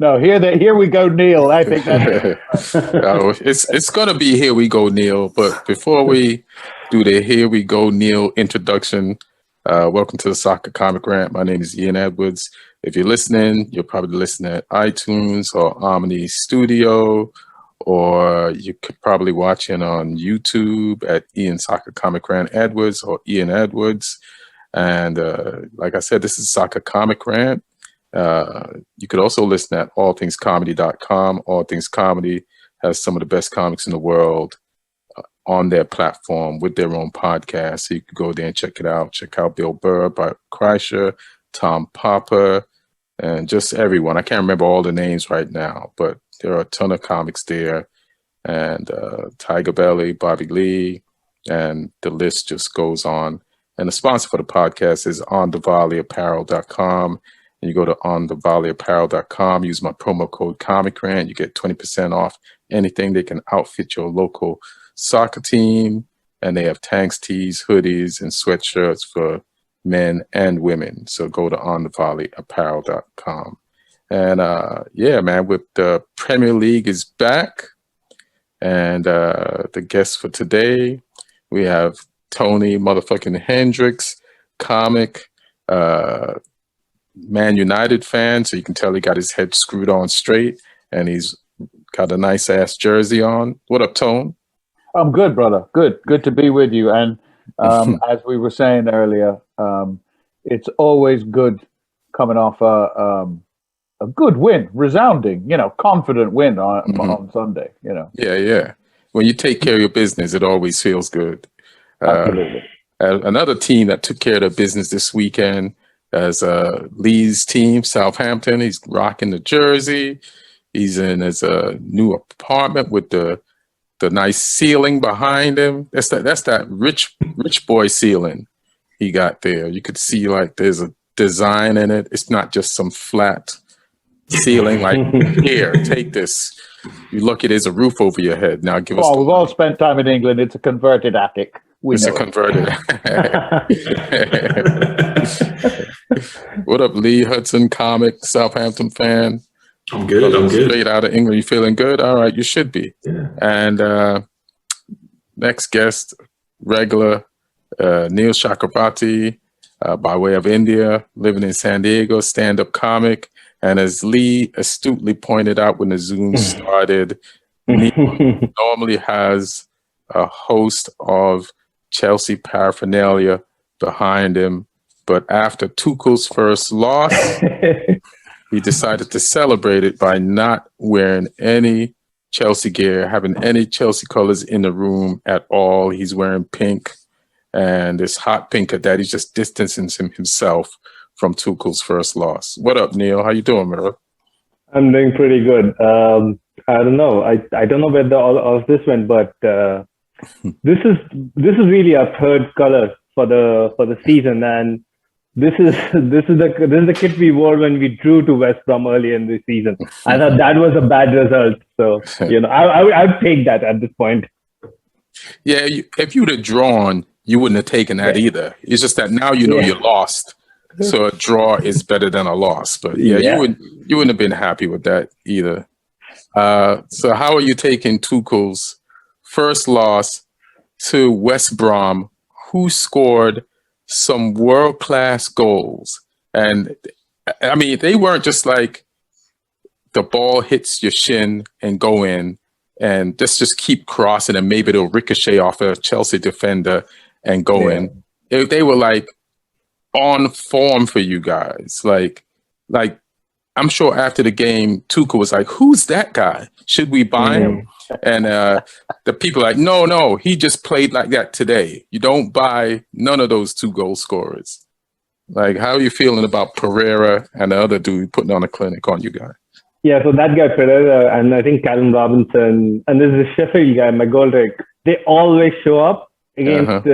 No, here we go, Neil. I think that's No, it's gonna be Here We Go, Neil. But before we do the Here We Go, Neil introduction, welcome to the Soccer Comic Rant. My name is Ian Edwards. If you're listening, you're probably listening at iTunes or Omni Studio, or you could probably watch it on YouTube at Ian Soccer Comic Rant Edwards or Ian Edwards. And like I said, this is Soccer Comic Rant. You could also listen at allthingscomedy.com. All Things Comedy has some of the best comics in the world on their platform with their own podcast. So you can go there and check it out. Check out Bill Burr, Bart Kreischer, Tom Popper, and just everyone. I can't remember all the names right now, but there are a ton of comics there. And Tiger Belly, Bobby Lee, and the list just goes on. And the sponsor for the podcast is onthevolleyapparel.com. And you go to onthevolleyapparel.com, use my promo code ComicRant, you get 20% off anything. They can outfit your local soccer team, and they have tanks, tees, hoodies, and sweatshirts for men and women. So go to onthevolleyapparel.com. And yeah, man, with the Premier League is back, and the guests for today, we have Tony motherfucking Hendriks, comic, Man United fan, so you can tell he got his head screwed on straight, and he's got a nice ass jersey on. What up, Tone? I'm good, brother. Good to be with you. And as we were saying earlier, it's always good coming off a good win, resounding, confident win on Sunday. Yeah. When you take care of your business, it always feels good. Absolutely. Another team that took care of their business this weekend as Lee's team, Southampton. He's rocking the jersey. He's in his new apartment with the nice ceiling behind him. That's that rich boy ceiling he got there. You could see like there's a design in it. It's not just some flat ceiling like, here, take this. You look, there's a roof over your head. Now give us. We've all spent time in England. It's a converted attic. It's a converted. What up, Lee? Hudson, comic, Southampton fan. I'm good. Straight out of England. You feeling good? All right, you should be. Yeah. And next guest, regular Neil Chakravarty, by way of India, living in San Diego, stand-up comic. And as Lee astutely pointed out when the Zoom started, Neil normally has a host of Chelsea paraphernalia behind him. But after Tuchel's first loss, he decided to celebrate it by not wearing any Chelsea gear, having any Chelsea colors in the room at all. He's wearing pink, and it's hot pink at that. He's just distancing himself from Tuchel's first loss. What up, Neil? How you doing, bro? I'm doing pretty good. I don't know. I don't know where all of this went, but this is really a third color for the season, and this is the kit we wore when we drew to West Brom early in the season. I thought that was a bad result, so I'd take that at this point. Yeah, if you'd have drawn, you wouldn't have taken that either. It's just that now you lost, so a draw is better than a loss. But you wouldn't have been happy with that either. So how are you taking Tuchel's first loss to West Brom, who scored some world-class goals? And I mean, they weren't just like the ball hits your shin and go in and just keep crossing and maybe it'll ricochet off a Chelsea defender and go in. They were like on form for you guys. Like I'm sure after the game, Tuchel was like, who's that guy? Should we buy him? And the people are like, no, he just played like that today. You don't buy none of those 2 goal scorers. Like, how are you feeling about Pereira and the other dude putting on a clinic on you guys? Yeah, so that guy Pereira and I think Callum Robinson and there's the Sheffield guy, McGoldrick, they always show up against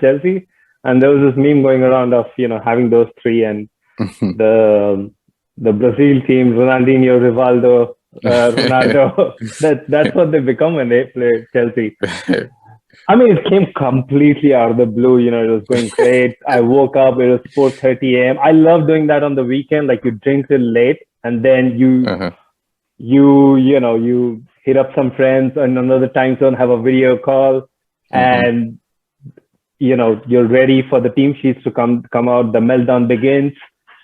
Chelsea. And there was this meme going around of, having those 3 and the Brazil team, Ronaldinho, Rivaldo, Ronaldo. That's what they become when they play Chelsea. I mean, it came completely out of the blue. It was going great. I woke up. It was 4:30 a.m. I love doing that on the weekend. Like you drink till late, and then you you hit up some friends in another time zone, have a video call, and you're ready for the team sheets to come out. The meltdown begins,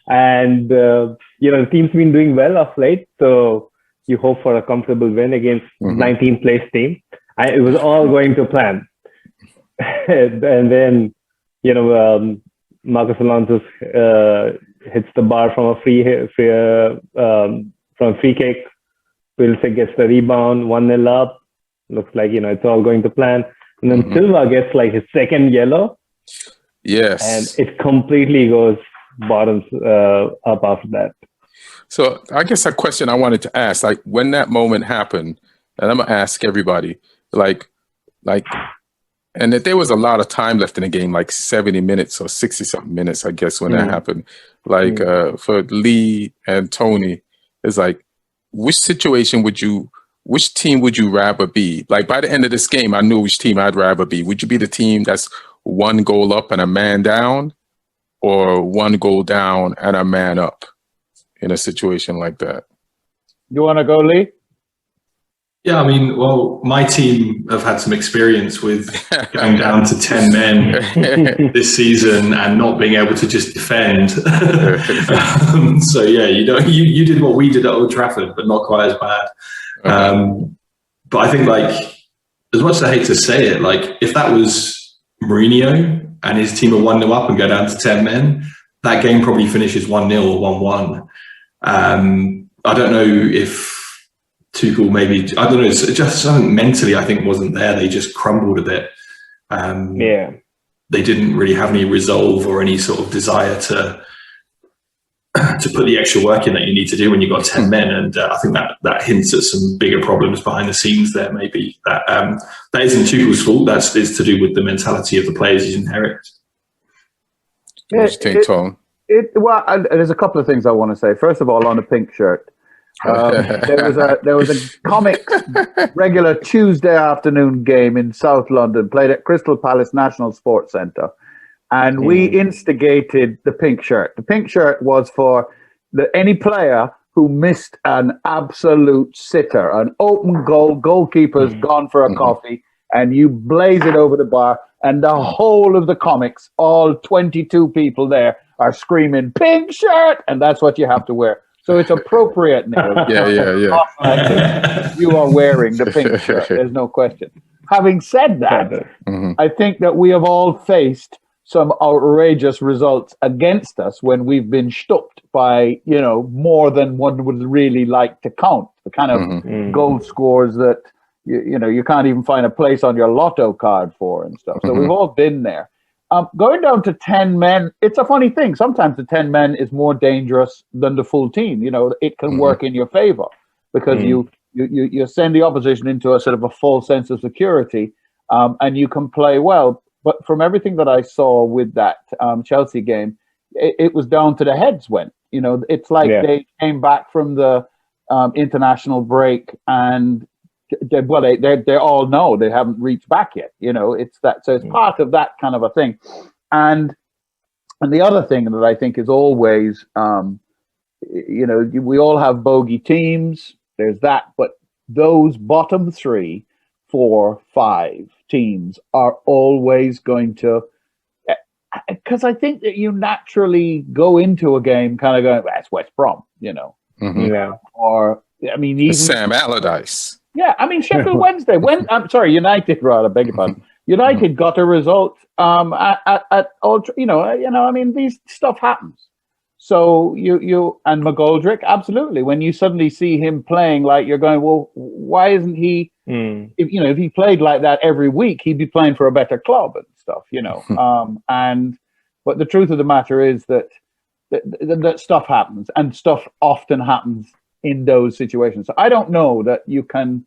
and the team's been doing well of late, so you hope for a comfortable win against 19th place team. It was all going to plan, and then Marcos Alonso hits the bar from a free kick. Wilson gets the rebound, 1-0 up. Looks like it's all going to plan. And then Silva gets like his second yellow. Yes. And it completely goes bottoms up after that. So I guess a question I wanted to ask, like when that moment happened, and I'm gonna ask everybody, like, and that there was a lot of time left in the game, like 70 minutes or 60 something minutes, I guess, when that happened. Like for Lee and Tony, it's like, which team would you rather be? Like by the end of this game, I knew which team I'd rather be. Would you be the team that's 1 goal up and a man down, or 1 goal down and a man up in a situation like that? You want to go, Lee? Yeah, I mean, well, my team have had some experience with going down to 10 men this season and not being able to just defend. So yeah, you did what we did at Old Trafford, but not quite as bad. But I think, like, as much as I hate to say it, like if that was Mourinho and his team are 1-0 up and go down to 10 men, that game probably finishes 1-0 or 1-1. I don't know if Tuchel maybe, I don't know, it's just something mentally I think wasn't there. They just crumbled a bit. They didn't really have any resolve or any sort of desire to put the extra work in that you need to do when you've got 10 men. And I think that hints at some bigger problems behind the scenes there, maybe. That isn't Tuchel's fault. That's to do with the mentality of the players he's inherited. What do you think, Tom? Well, there's a couple of things I want to say. First of all, on the pink shirt, there was a Comics regular Tuesday afternoon game in South London, played at Crystal Palace National Sports Centre, and we instigated the pink shirt. The pink shirt was for any player who missed an absolute sitter, an open goal, goalkeeper's gone for a coffee, and you blaze it over the bar, and the whole of the Comics, all 22 people there, are screaming pink shirt, and that's what you have to wear. So it's appropriate, Neil. Yeah. You are wearing the pink shirt. There's no question. Having said that, I think that we have all faced some outrageous results against us when we've been stopped by, more than one would really like to count. The kind of goal scores that, you can't even find a place on your lotto card for and stuff. So we've all been there. Going down to 10 men, it's a funny thing. Sometimes the 10 men is more dangerous than the full team. It can work in your favor because you send the opposition into a sort of a false sense of security, and you can play well. But from everything that I saw with that Chelsea game, it was down to the heads went. It's like they came back from the international break and they all know they haven't reached back yet. It's that. So it's part of that kind of a thing. And the other thing that I think is always, we all have bogey teams. There's that, but those bottom 3, 4, 5 teams are always going to, because I think that you naturally go into a game kind of going, that's West Brom, or I mean, even Sam Allardyce. Yeah, I mean, Sheffield Wednesday. United, rather, beg your pardon. United got a result at Old. I mean, these stuff happens. So you and McGoldrick, absolutely. When you suddenly see him playing like you're going, well, why isn't he? If he played like that every week, he'd be playing for a better club and stuff. But the truth of the matter is that stuff happens, and stuff often happens in those situations. So I don't know that you can,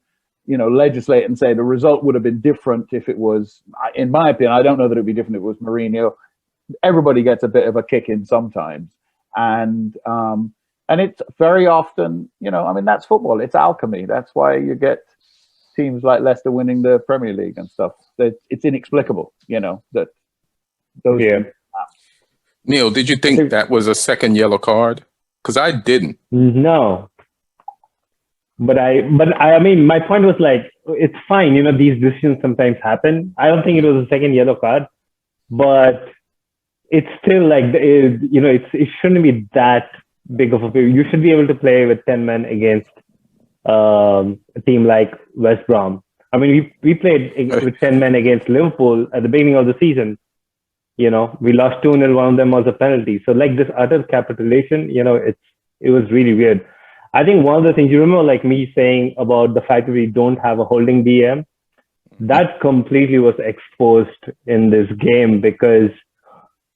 legislate and say the result would have been different if it was, in my opinion, I don't know that it'd be different if it was Mourinho. Everybody gets a bit of a kick in sometimes. And it's very often, that's football. It's alchemy. That's why you get teams like Leicester winning the Premier League and stuff. It's inexplicable, that those things happen. Neil, did you think that was a second yellow card? Because I didn't. No. But I mean, my point was like, it's fine. These decisions sometimes happen. I don't think it was a second yellow card, but it's still like, it shouldn't be that big of a favor. You should be able to play with 10 men against a team like West Brom. I mean, we played with 10 men against Liverpool at the beginning of the season. We lost 2-0. One of them was a penalty. So like this utter capitulation, it was really weird. I think one of the things, you remember like me saying about the fact that we don't have a holding DM, that completely was exposed in this game because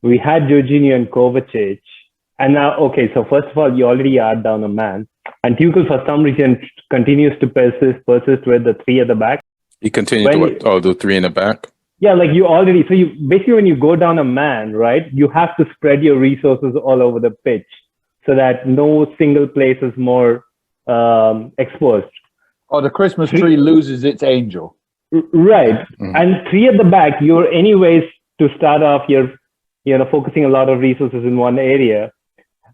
we had Jorginho and Kovacic. And now, okay, so first of all, you already are down a man. And Tuchel, for some reason, continues to persist with the three at the back. He continued to the three in the back? Yeah, like basically when you go down a man, right, you have to spread your resources all over the pitch so that no single place is more exposed. Or the Christmas tree loses its angel. Right. Mm-hmm. And three at the back, you're anyways, to start off, you're focusing a lot of resources in one area.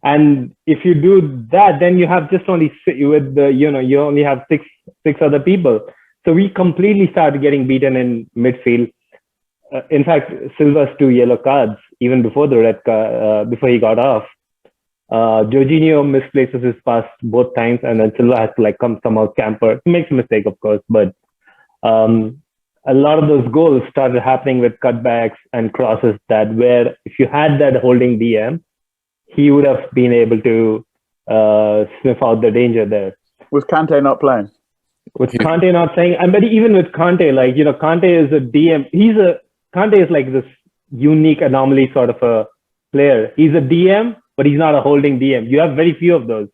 And if you do that, then you have just only you only have six other people. So we completely started getting beaten in midfield. In fact, Silva's 2 yellow cards, even before the red card, before he got off. Jorginho misplaces his pass both times, and then Silva has to like come somehow camper. He makes a mistake, of course, but a lot of those goals started happening with cutbacks and crosses that where if you had that holding DM, he would have been able to sniff out the danger there. With Kante not playing? With Kante not playing, but even with Kante, like, Kante is a DM. Kante is like this unique anomaly sort of a player. He's a DM, but he's not a holding DM. You have very few of those.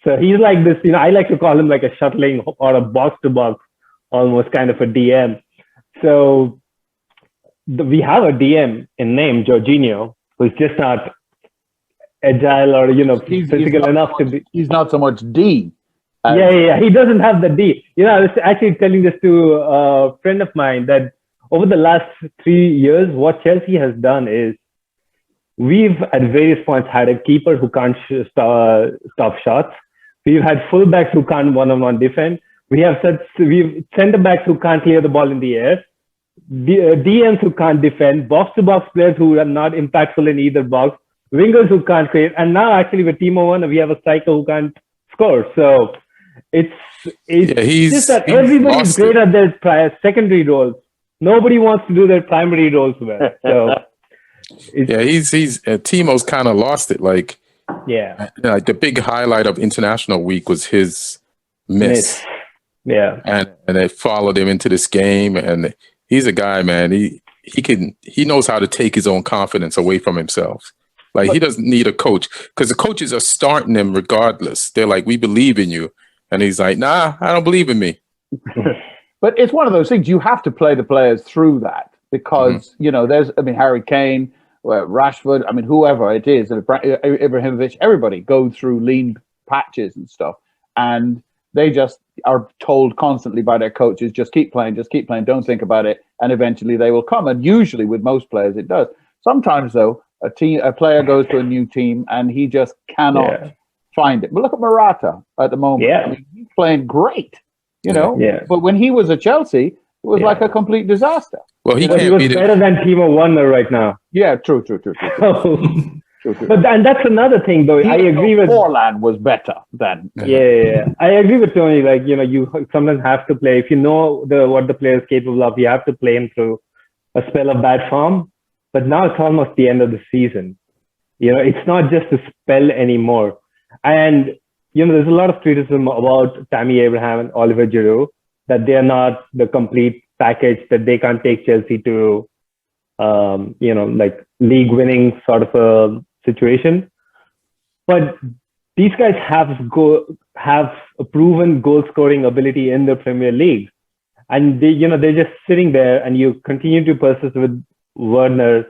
So he's like this, I like to call him like a shuttling or a box-to-box, almost kind of a DM. So we have a DM in name, Jorginho, who's just not agile or, physical enough to be. He's not so much D. Yeah. He doesn't have the D. I was actually telling this to a friend of mine that over the last 3 years, what Chelsea has done is we've at various points had a keeper who can't stop shots. We've had fullbacks who can't one-on-one defend. We've centre-backs who can't clear the ball in the air. DMs who can't defend. Box-to-box players who are not impactful in either box. Wingers who can't create. And now actually with Timo Werner, we have a striker who can't score. So it's just that everybody's great at their secondary roles. Nobody wants to do their primary roles well. So he's Timo's kind of lost it. Like, like the big highlight of international week was his miss. Yeah, and they followed him into this game, and he's a guy, man. He knows how to take his own confidence away from himself. Like, he doesn't need a coach because the coaches are starting him regardless. They're like, we believe in you, and he's like, nah, I don't believe in me. But it's one of those things, you have to play the players through that because, there's, Harry Kane, Rashford, whoever it is, Ibrahimovic, everybody go through lean patches and stuff. And they just are told constantly by their coaches, just keep playing, don't think about it. And eventually they will come. And usually with most players, it does. Sometimes, though, a player goes to a new team and he just cannot find it. But look at Morata at the moment. Yeah. He's playing great. But when he was at Chelsea, it was like a complete disaster. Well, he was better than Timo Werner right now. Yeah, true. But and that's another thing, though. I agree with Forlan was better than. Yeah. I agree with Tony. Like, you sometimes have to play. If you know what the player is capable of, you have to play him through a spell of bad form. But now it's almost the end of the season. It's not just a spell anymore. And there's a lot of criticism about Tammy Abraham and Oliver Giroud that they are not the complete package, that they can't take Chelsea to, like league winning sort of a situation. But these guys have a proven goal scoring ability in the Premier League. And they're just sitting there and you continue to persist with Werner.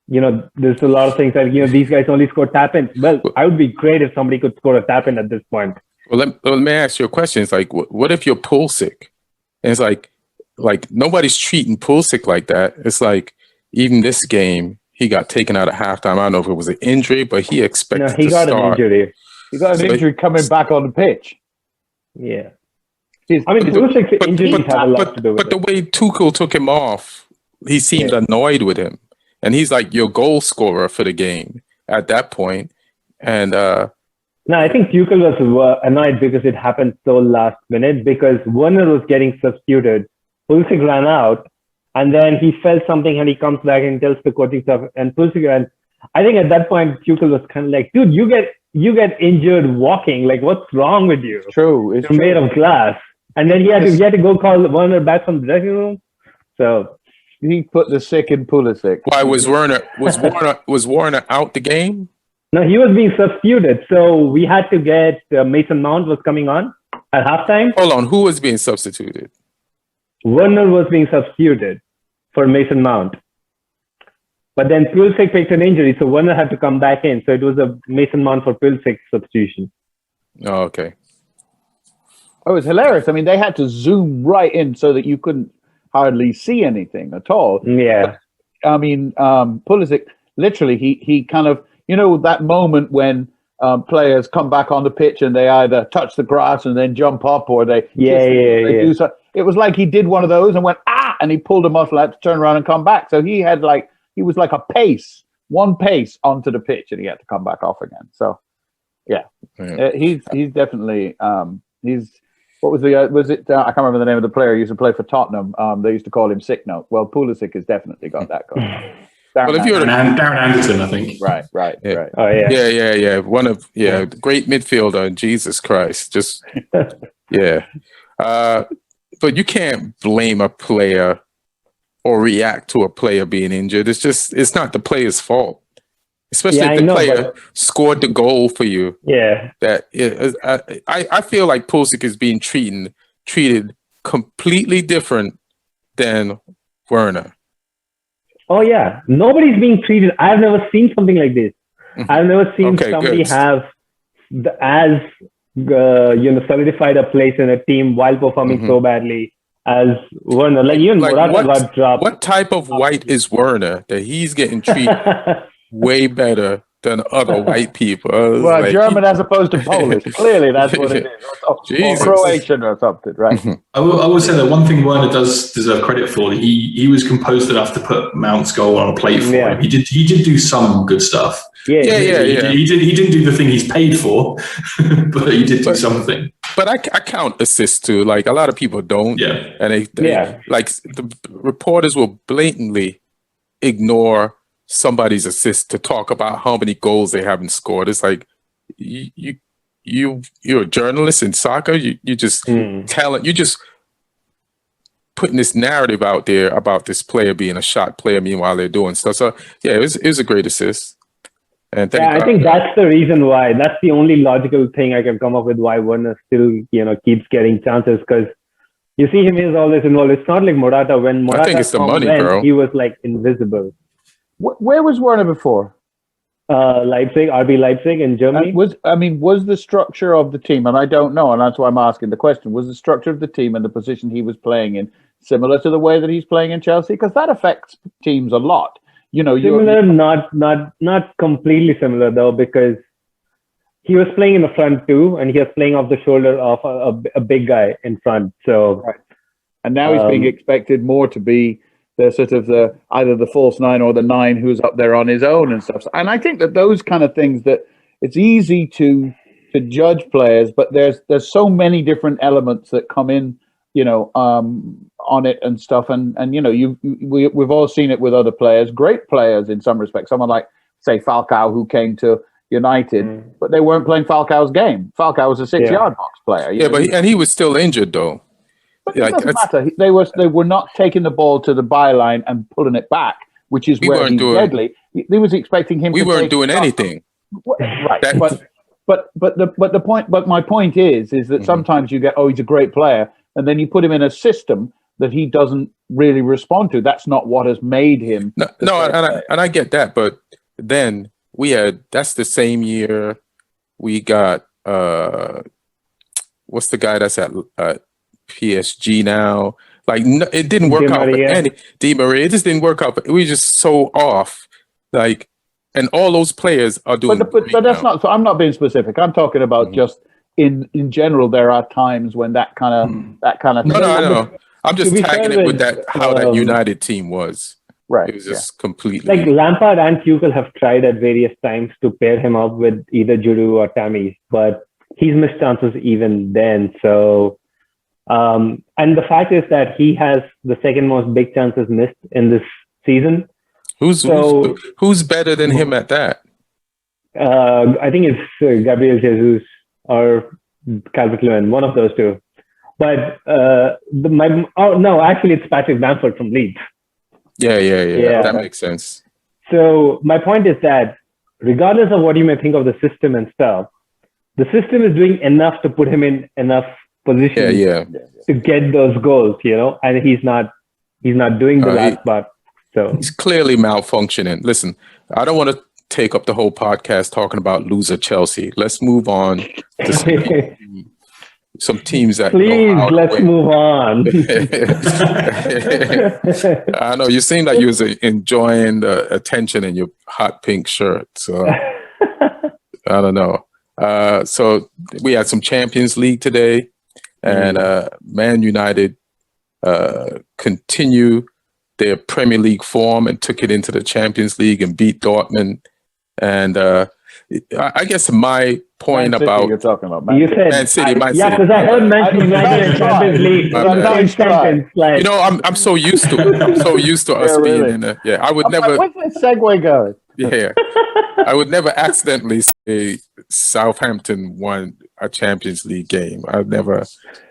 There's a lot of things that, these guys only score tap-ins. Well, I would be great if somebody could score a tap-in at this point. Well, let me ask you a question. It's like, what if you're Pulisic? And it's like nobody's treating Pulisic like that. It's like, even this game, he got taken out at halftime. I don't know if it was an injury, but he expected to start. An injury. He got an injury coming back on the pitch. Yeah. I mean, Pulisic's injuries have a lot to do with it. But the way Tuchel took him off, he seemed annoyed with him. And he's like your goal scorer for the game at that point. And no, I think Tuchel was annoyed because it happened so last minute, because Werner was getting substituted. Pulisic ran out, and then he felt something, and he comes back and tells the coaching staff, and Pulisic, and I think at that point Tuchel was kind of like, dude, you get injured walking. Like, what's wrong with you? True. You're made of glass. And then he had to go call Werner back from the dressing room. So he put the sick in Pulisic. Why was Werner out the game? No, he was being substituted. So we had to get Mason Mount was coming on at halftime. Hold on, who was being substituted? Werner was being substituted for Mason Mount. But then Pulisic picked an injury, so Werner had to come back in. So it was a Mason Mount for Pulisic substitution. Oh, okay. Oh, it was hilarious. I mean, they had to zoom right in so that you couldn't hardly see anything at all. Yeah. But, I mean, Pulisic, literally, he kind of, that moment when players come back on the pitch and they either touch the grass and then jump up, or they do so. It was like he did one of those and went, and he pulled a muscle out to turn around and come back. So he was like one pace onto the pitch, and he had to come back off again. So, he's definitely, what was it? I can't remember the name of the player who used to play for Tottenham. They used to call him Sick Note. Well, Pulisic has definitely got that going on. Darren Anderson, I think. Right. Oh yeah. Yeah. One of great midfielder. Jesus Christ, just yeah. But you can't blame a player or react to a player being injured. It's not the player's fault. Especially if the player scored the goal for you. Yeah. I feel like Pulisic is being treated completely different than Werner. Oh yeah. Nobody's being treated. I've never seen something like this. Mm-hmm. I've never seen somebody have solidified a place in a team while performing so badly as Werner. Like even Morata got dropped. What type of white is Werner that he's getting treated way better than other white people? Well, like, German as opposed to Polish. Clearly, that's what it is. Or Croatian or something, right? I will say that one thing Werner does deserve credit for. He was composed enough to put Mount's goal on a plate for him. He did do some good stuff. Yeah. He didn't do the thing he's paid for, but he did do something. But I count assists too. Like a lot of people don't. Yeah. And they like the reporters will blatantly ignore somebody's assist to talk about how many goals they haven't scored. It's like you're a journalist in soccer. You just you just putting this narrative out there about this player being a shot player. Meanwhile, they're doing stuff. So yeah, it was a great assist. And I think that's the reason why. That's the only logical thing I can come up with why Werner still keeps getting chances, because you see him is always involved. It's not like Morata. When Morata, I think it's the money, bro. He was like invisible. Where was Werner before? Leipzig, RB Leipzig in Germany. Was the structure of the team, and I don't know, and that's why I'm asking the question, was the structure of the team and the position he was playing in similar to the way that he's playing in Chelsea? Because that affects teams a lot. Similar, not completely similar though, because he was playing in the front too, and he was playing off the shoulder of a big guy in front. So, and now he's being expected more to be the sort of either the false nine or the nine who's up there on his own and stuff. And I think that those kind of things, that it's easy to judge players, but there's so many different elements that come in, on it and stuff. And we've all seen it with other players, great players in some respects. Someone like, say, Falcao, who came to United, but they weren't playing Falcao's game. Falcao was a 6-yard box player. And he was still injured though. But it doesn't matter. They were not taking the ball to the byline and pulling it back, which is where he's deadly. He was expecting him. We weren't doing anything. Right, but my point is that sometimes you get, he's a great player, and then you put him in a system that he doesn't really respond to. That's not what has made him. And I get that, but then that's the same year we got what's the guy that's at PSG now? Like it didn't work out for any Di Maria. It just didn't work out. But we were just so off. Like, and all those players are doing. But that's not. So I'm not being specific. I'm talking about just in general, there are times when that kind of No, I know. I'm just tagging it with that how that United team was. Right. It was just completely like Lampard and Tuchel have tried at various times to pair him up with either Judu or Tammy, but he's missed chances even then. So, and the fact is that he has the second most big chances missed in this season. Who's better than him at that? I think it's Gabriel Jesus or Calvert-Lewin, one of those two. But actually, it's Patrick Bamford from Leeds. Yeah. That makes sense. So my point is that regardless of what you may think of the system and stuff, the system is doing enough to put him in enough position to get those goals, and he's not doing the last part. So he's clearly malfunctioning. Listen, I don't want to take up the whole podcast talking about loser Chelsea. Let's move on to some teams that let's move on. I know you seem like you was enjoying the attention in your hot pink shirt. So I don't know. So we had some Champions League today, and Man United continue their Premier League form and took it into the Champions League and beat Dortmund. And I guess my point Man City, about you're talking about you said Man City, because I heard Man United and Champions League. You know, I'm so used to it. I'm so used to us being in a I would never. Where's that segue going? Yeah, I would never accidentally say Southampton won a Champions League game. I'd never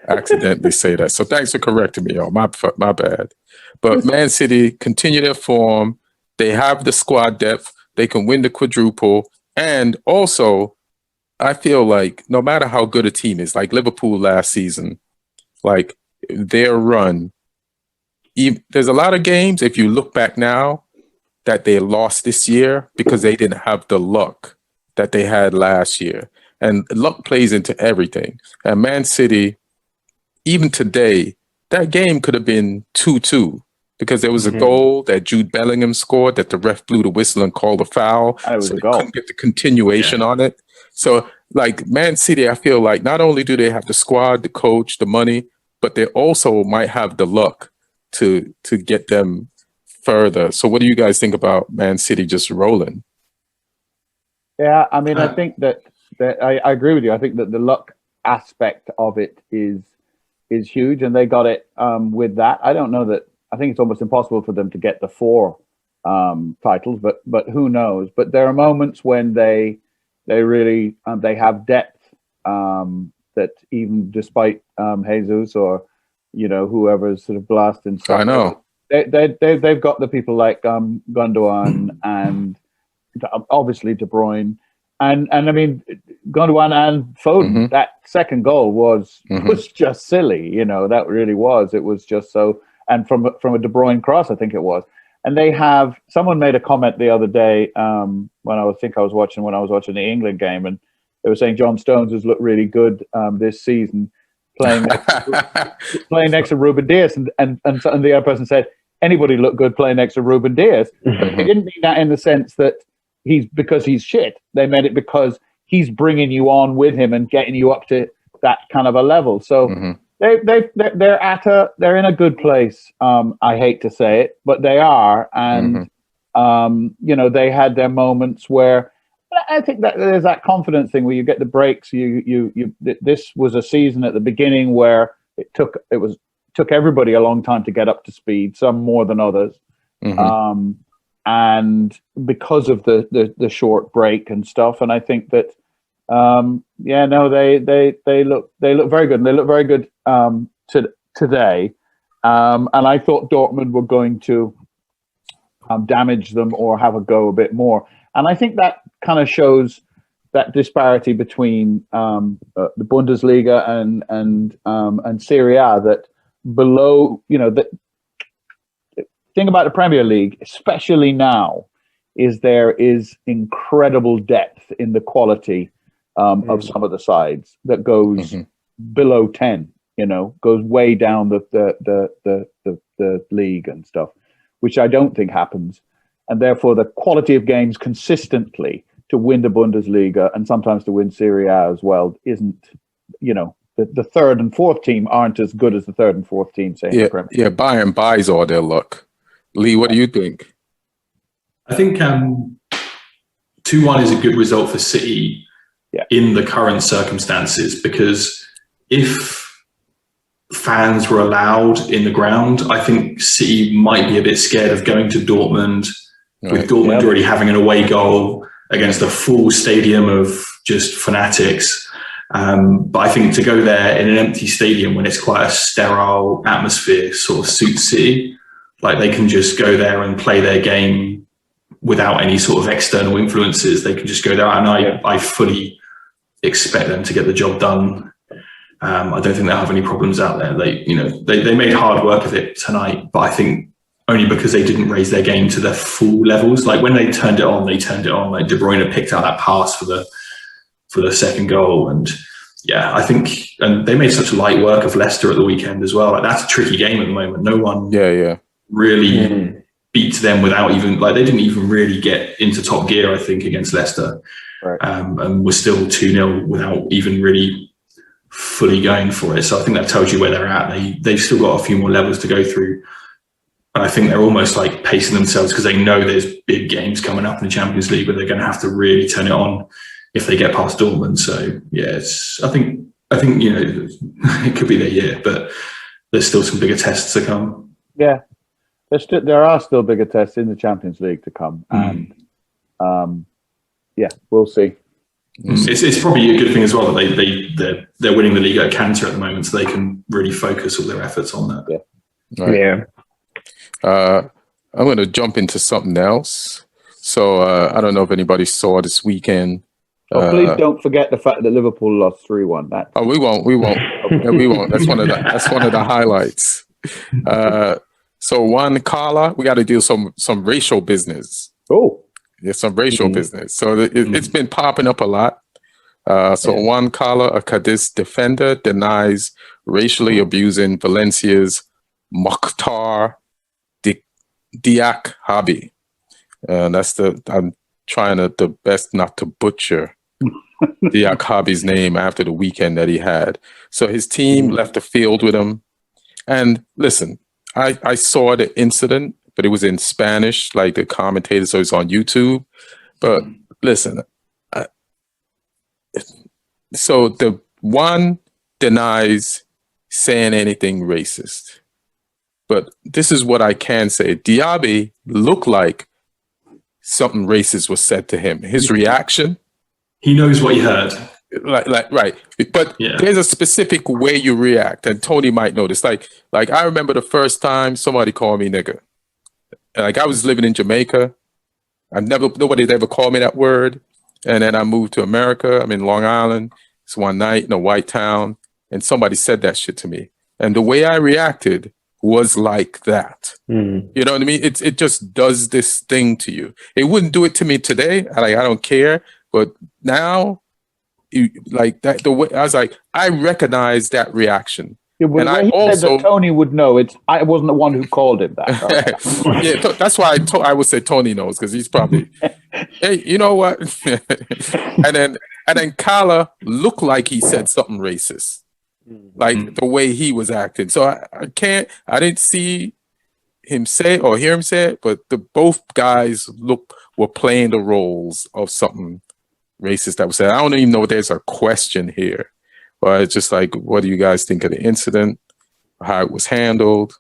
accidentally say that. So thanks for correcting me, y'all. My bad. But Man City continue their form. They have the squad depth. They can win the quadruple. And also, I feel like no matter how good a team is, like Liverpool last season, like their run, there's a lot of games, if you look back now, that they lost this year because they didn't have the luck that they had last year. And luck plays into everything. And Man City, even today, that game could have been 2-2 because there was a goal that Jude Bellingham scored that the ref blew the whistle and called a foul. Was so a they goal. couldn't get the continuation on it. So, like, Man City, I feel like not only do they have the squad, the coach, the money, but they also might have the luck to get them further. So what do you guys think about Man City just rolling? Yeah, I mean, I think that I agree with you. I think that the luck aspect of it is huge, and they got it with that. I don't know that. I think it's almost impossible for them to get the 4 titles, but who knows? But there are moments when they really they have depth that even despite Jesus or whoever's sort of blasting stuff. I know they've got the people like Gundogan and obviously De Bruyne. And I mean, Gundogan and Foden, that second goal was just silly. That really was. It was just so. And from a De Bruyne cross, I think it was. And they have someone made a comment the other day when I was watching the England game, and they were saying John Stones has looked really good this season playing next to Ruben Dias, and the other person said anybody looked good playing next to Ruben Dias. They didn't mean that in the sense that because he's shit. They meant it because he's bringing you on with him and getting you up to that kind of a level. So they're in a good place. I hate to say it, but they are, and they had their moments where I think that there's that confidence thing where you get the breaks. This was a season at the beginning where it took everybody a long time to get up to speed, some more than others. And because of the short break and stuff, and I think that they look very good, and they look very good today. And I thought Dortmund were going to damage them or have a go a bit more, and I think that kind of shows that disparity between the Bundesliga and Serie A. That below, that. Thing about the Premier League, especially now, is there is incredible depth in the quality of some of the sides that goes below 10. Goes way down the league and stuff, which I don't think happens, and therefore the quality of games consistently to win the Bundesliga and sometimes to win Serie A as well isn't the third and fourth team aren't as good as the third and fourth team, say, in the Premier. Yeah, Bayern buys all their luck. Lee, what do you think? I think 2-1 is a good result for City in the current circumstances, because if fans were allowed in the ground, I think City might be a bit scared of going to Dortmund, with Dortmund already having an away goal against a full stadium of just fanatics. But I think to go there in an empty stadium when it's quite a sterile atmosphere sort of suits City. Like, they can just go there and play their game without any sort of external influences. They can just go there, and I fully expect them to get the job done. I don't think they'll have any problems out there. They made hard work of it tonight, but I think only because they didn't raise their game to their full levels. Like, when they turned it on, Like, De Bruyne picked out that pass for the second goal, and I think, and they made such light work of Leicester at the weekend as well. Like, that's a tricky game at the moment. No one really beat them without even, like, they didn't even really get into top gear, I think, against Leicester, and were still 2-0 without even really fully going for it. So I think that tells you where they're at. They've still got a few more levels to go through. And I think they're almost like pacing themselves, because they know there's big games coming up in the Champions League where they're going to have to really turn it on if they get past Dortmund. So I think it could be their year, but there's still some bigger tests to come. Yeah, there are still bigger tests in the Champions League to come, and we'll see. It's probably a good thing as well that they're winning the league at a canter at the moment, so they can really focus all their efforts on that. I'm going to jump into something else. So I don't know if anybody saw this weekend. Please don't forget the fact that Liverpool lost 3-1. We won't. We won't. That's one of the highlights. So Juan Carla, we got to do some racial business. Some racial business. So it's been popping up a lot. Juan Carla, a Cadiz defender, denies racially abusing Valencia's Mokhtar Diakhaby. I'm trying the best not to butcher Diakhaby's name after the weekend that he had. So his team left the field with him. And listen, I saw the incident, but it was in Spanish, like the commentator, so it's on YouTube. But listen, so the one denies saying anything racist. But this is what I can say. Diaby looked like something racist was said to him. His reaction. He knows what he heard. Right. But there's a specific way you react, and Tony might know this. Like I remember the first time somebody called me nigger. Like, I was living in Jamaica. Nobody's ever called me that word. And then I moved to America. I'm in Long Island. It's one night in a white town, and somebody said that shit to me. And the way I reacted was like that. You know what I mean? It just does this thing to you. It wouldn't do it to me today. I don't care. But now, like that, the way I was like, I recognize that reaction. Yeah, and I also said that Tony would know. I wasn't the one who called him that. That's why I would say Tony knows, because he's probably, hey, you know what? and then Kala looked like he said something racist, like the way he was acting. So I didn't see him say or hear him say it, but both guys were playing the roles of something racist that was said. I don't even know if there's a question here. But it's just like, what do you guys think of the incident? How it was handled?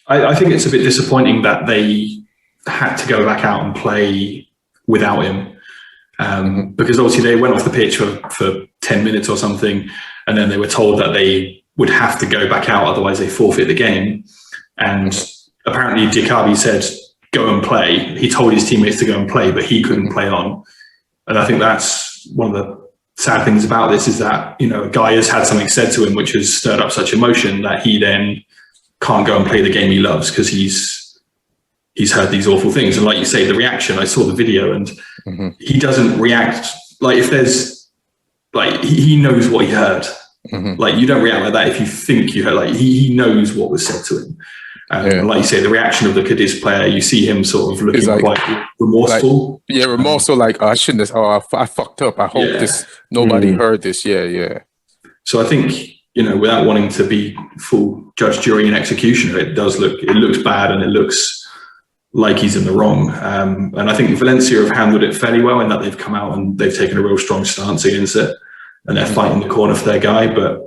I think it's a bit disappointing that they had to go back out and play without him. Because obviously they went off the pitch for 10 minutes or something, and then they were told that they would have to go back out, otherwise they forfeit the game. And apparently Diakhaby said, go and play. He told his teammates to go and play, but he couldn't play on. And I think that's one of the sad things about this, is that, a guy has had something said to him which has stirred up such emotion that he then can't go and play the game he loves because he's heard these awful things. And like you say, the reaction, I saw the video, and he doesn't react like, if there's like, he knows what he heard. Like, you don't react like that if you think you heard, like, he knows what was said to him. Like you say, the reaction of the Cadiz player, you see him sort of looking like, quite remorseful. Like, remorseful. Like, I shouldn't have. I fucked up. I hope nobody heard this. Yeah. So I think, without wanting to be full judge, jury, and executioner, it looks bad, and it looks like he's in the wrong. And I think Valencia have handled it fairly well in that they've come out and they've taken a real strong stance against it, and they're fighting the corner for their guy. But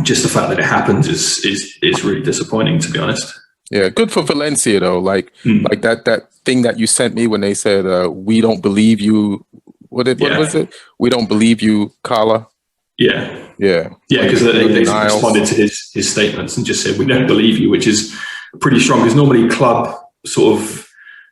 just the fact that it happens is really disappointing, to be honest. Yeah, good for Valencia though. Like that thing that you sent me when they said, "We don't believe you." What was it? We don't believe you, Kala. Yeah, because they responded to his statements and just said, "We don't believe you," which is pretty strong, because normally club sort of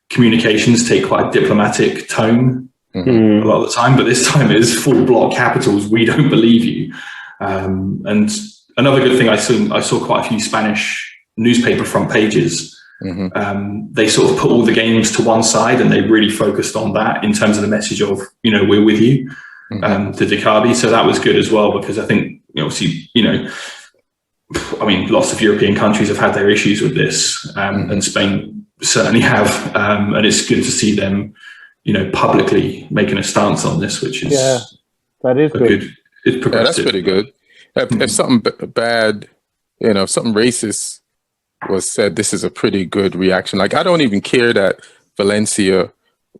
communications take quite a diplomatic tone a lot of the time, but this time it is full block capitals. "We don't believe you." And another good thing, I saw quite a few Spanish newspaper front pages. They sort of put all the games to one side, and they really focused on that in terms of the message of, we're with you, to Dicabi. So that was good as well, because I think, obviously, lots of European countries have had their issues with this, and Spain certainly have. And it's good to see them, publicly making a stance on this, which is that is good. It's progressive. Yeah, that's pretty good. If something bad, if something racist was said, this is a pretty good reaction. Like, I don't even care that Valencia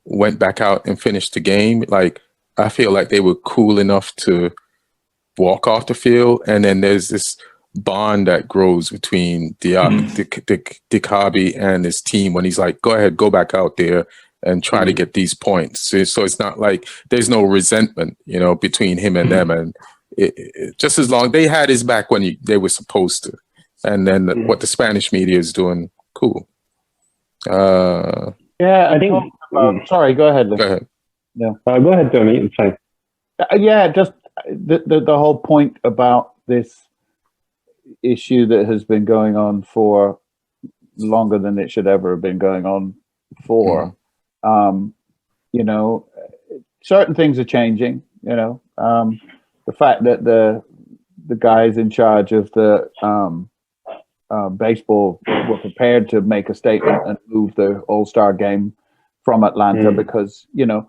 went back out and finished the game. Like, I feel like they were cool enough to walk off the field, and then there's this bond that grows between Dicabi and his team when he's like, "Go ahead, go back out there and try to get these points." So it's not like there's no resentment, between him and them, and it, just as long they had his back when they were supposed to. And then what the Spanish media is doing, cool. I think. Sorry, go ahead. Go ahead. Yeah, go ahead, Tony. It's fine. Just the whole point about this issue that has been going on for longer than it should ever have been going on for. Certain things are changing. The fact that the guys in charge of the baseball were prepared to make a statement and move the All-Star game from Atlanta because the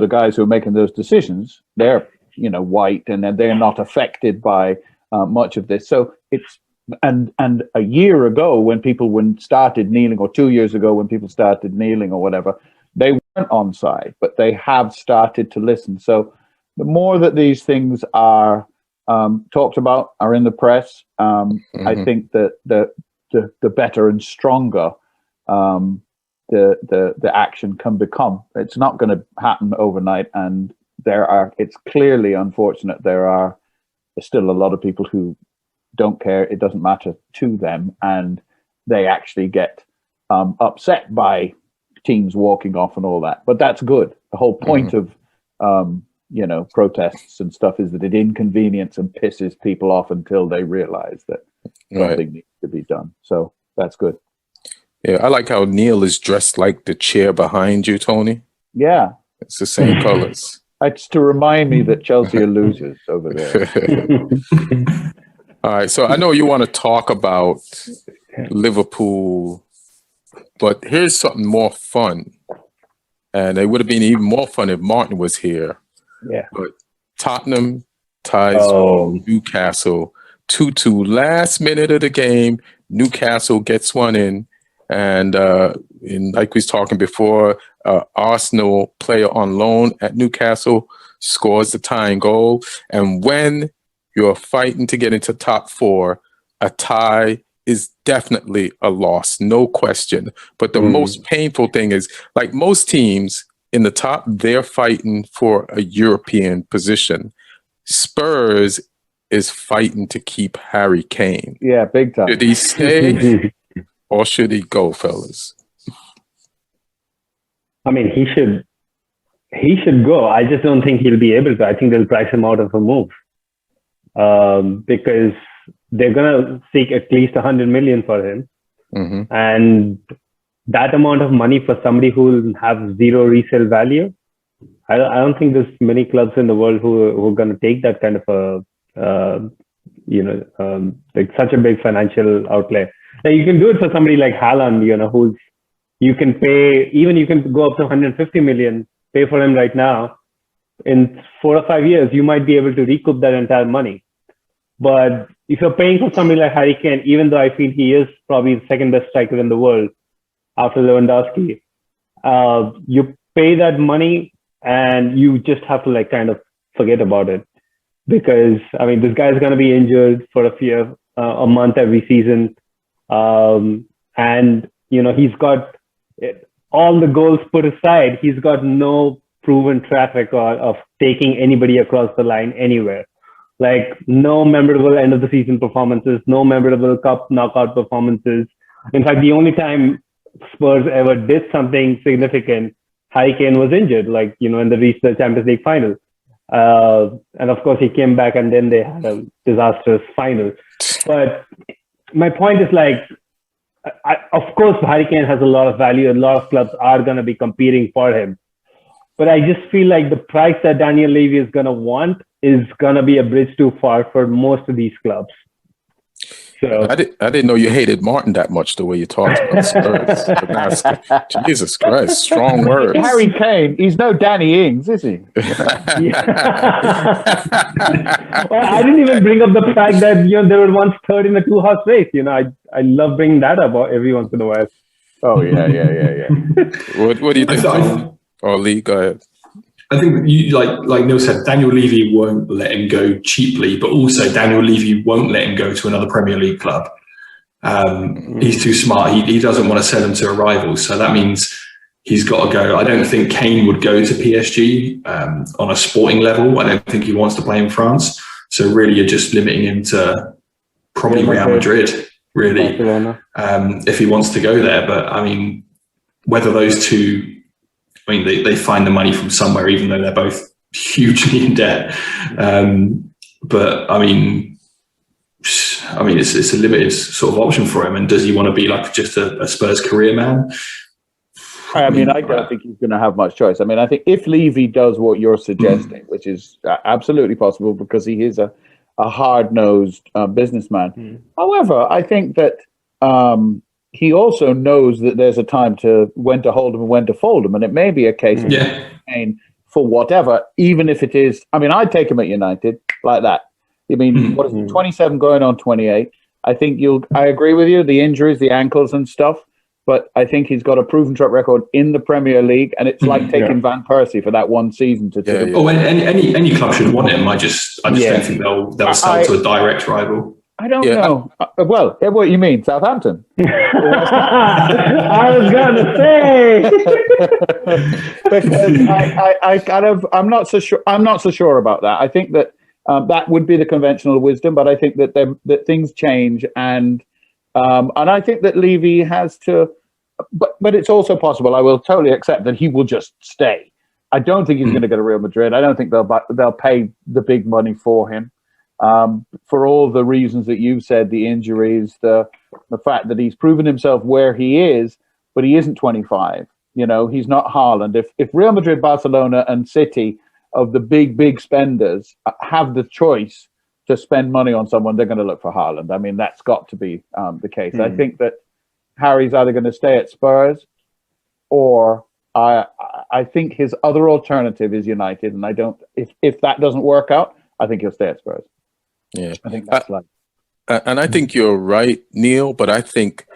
guys who are making those decisions, they're white, and they're not affected by much of this. So it's and a year ago when people started kneeling, or 2 years ago when people started kneeling or whatever, they weren't on side, but they have started to listen. So the more that these things are talked about, are in the press, I think that the better and stronger the action can become. It's not going to happen overnight, and it's clearly unfortunate there's still a lot of people who don't care. It doesn't matter to them, and they actually get upset by teams walking off and all that. But that's good. The whole point of protests and stuff is that it inconveniences and pisses people off until they realize that something needs to be done. So that's good. Yeah, I like how Neil is dressed like the chair behind you, Tony. Yeah. It's the same colors. It's to remind me that Chelsea are losers over there. All right, so I know you want to talk about Liverpool, but here's something more fun. And it would have been even more fun if Martin was here. Yeah. But Tottenham ties Newcastle 2-2. Last minute of the game, Newcastle gets one in. And like we was talking before, Arsenal player on loan at Newcastle scores the tying goal. And when you're fighting to get into top four, a tie is definitely a loss, no question. But the most painful thing is, like most teams in the top, they're fighting for a European position. Spurs is fighting to keep Harry Kane. Yeah, big time. Should he stay or should he go, fellas? I mean, he should go. I just don't think he'll be able to. I think they'll price him out of a move because they're gonna seek at least 100 million for him, and that amount of money for somebody who will have zero resale value. I don't think there's many clubs in the world who are going to take that kind of a like such a big financial outlay. Like you can do it for somebody like Haaland, who's you can pay, even you can go up to 150 million, pay for him right now. In 4 or 5 years, you might be able to recoup that entire money. But if you're paying for somebody like Harry Kane, even though I feel he is probably the second best striker in the world after Lewandowski, you pay that money and you just have to like kind of forget about it. Because, I mean, this guy's going to be injured for a month every season. And, he's got all the goals put aside. He's got no proven track record of taking anybody across the line anywhere. Like no memorable end of the season performances, no memorable cup knockout performances. In fact, the only time Spurs ever did something significant, Harry Kane was injured, like, when they reached the Champions League final. And of course he came back and then they had a disastrous final. But my point is like, of course, Harry Kane has a lot of value. A lot of clubs are going to be competing for him. But I just feel like the price that Daniel Levy is going to want is going to be a bridge too far for most of these clubs. So I didn't know you hated Martin that much the way you talked about Spurs. Jesus Christ, strong words. Harry Kane, he's no Danny Ings, is he? Well, I didn't even bring up the fact that they were once third in a 2-horse race. I love bringing that up every once in a while. Oh yeah. What do you think? Lee, go ahead. I think you like Neil said, Daniel Levy won't let him go cheaply, but also Daniel Levy won't let him go to another Premier League club. He's too smart. He doesn't want to sell him to a rival, so that means he's got to go. I don't think Kane would go to PSG on a sporting level. I don't think he wants to play in France. So really, you're just limiting him to probably Real Madrid, really, if he wants to go there. But I mean, whether those two. I mean, they find the money from somewhere, even though they're both hugely in debt. But I mean, it's a limited sort of option for him. And does he want to be like just a Spurs career man? I don't think he's going to have much choice. I mean, I think if Levy does what you're suggesting, which is absolutely possible because he is a hard-nosed businessman. However, I think that he also knows that there's a time to when to hold him and when to fold him, and it may be a case of Kane for whatever, even if it is. I mean, I'd take him at United like that. I mean, what is it, 27 going on 28? I think I agree with you. The injuries, the ankles and stuff, but I think he's got a proven track record in the Premier League, and it's like taking Van Persie for that one season to. Oh, any club should want him. I just don't think they'll sell to a direct rival. I don't know. Well, what you mean, Southampton? I was gonna say because I'm not so sure. I'm not so sure about that. I think that that would be the conventional wisdom, but I think that things change, and I think that Levy has to. But it's also possible. I will totally accept that he will just stay. I don't think he's going to go to Real Madrid. I don't think they'll pay the big money for him. For all the reasons that you've said, the injuries, the fact that he's proven himself where he is, but he isn't 25. He's not Haaland. If Real Madrid, Barcelona, and City of the big spenders have the choice to spend money on someone, they're going to look for Haaland. I mean, that's got to be the case. I think that Harry's either going to stay at Spurs, or I think his other alternative is United. And I don't. If that doesn't work out, I think he'll stay at Spurs. Yeah, I think that's and I think you're right, Neil. But I think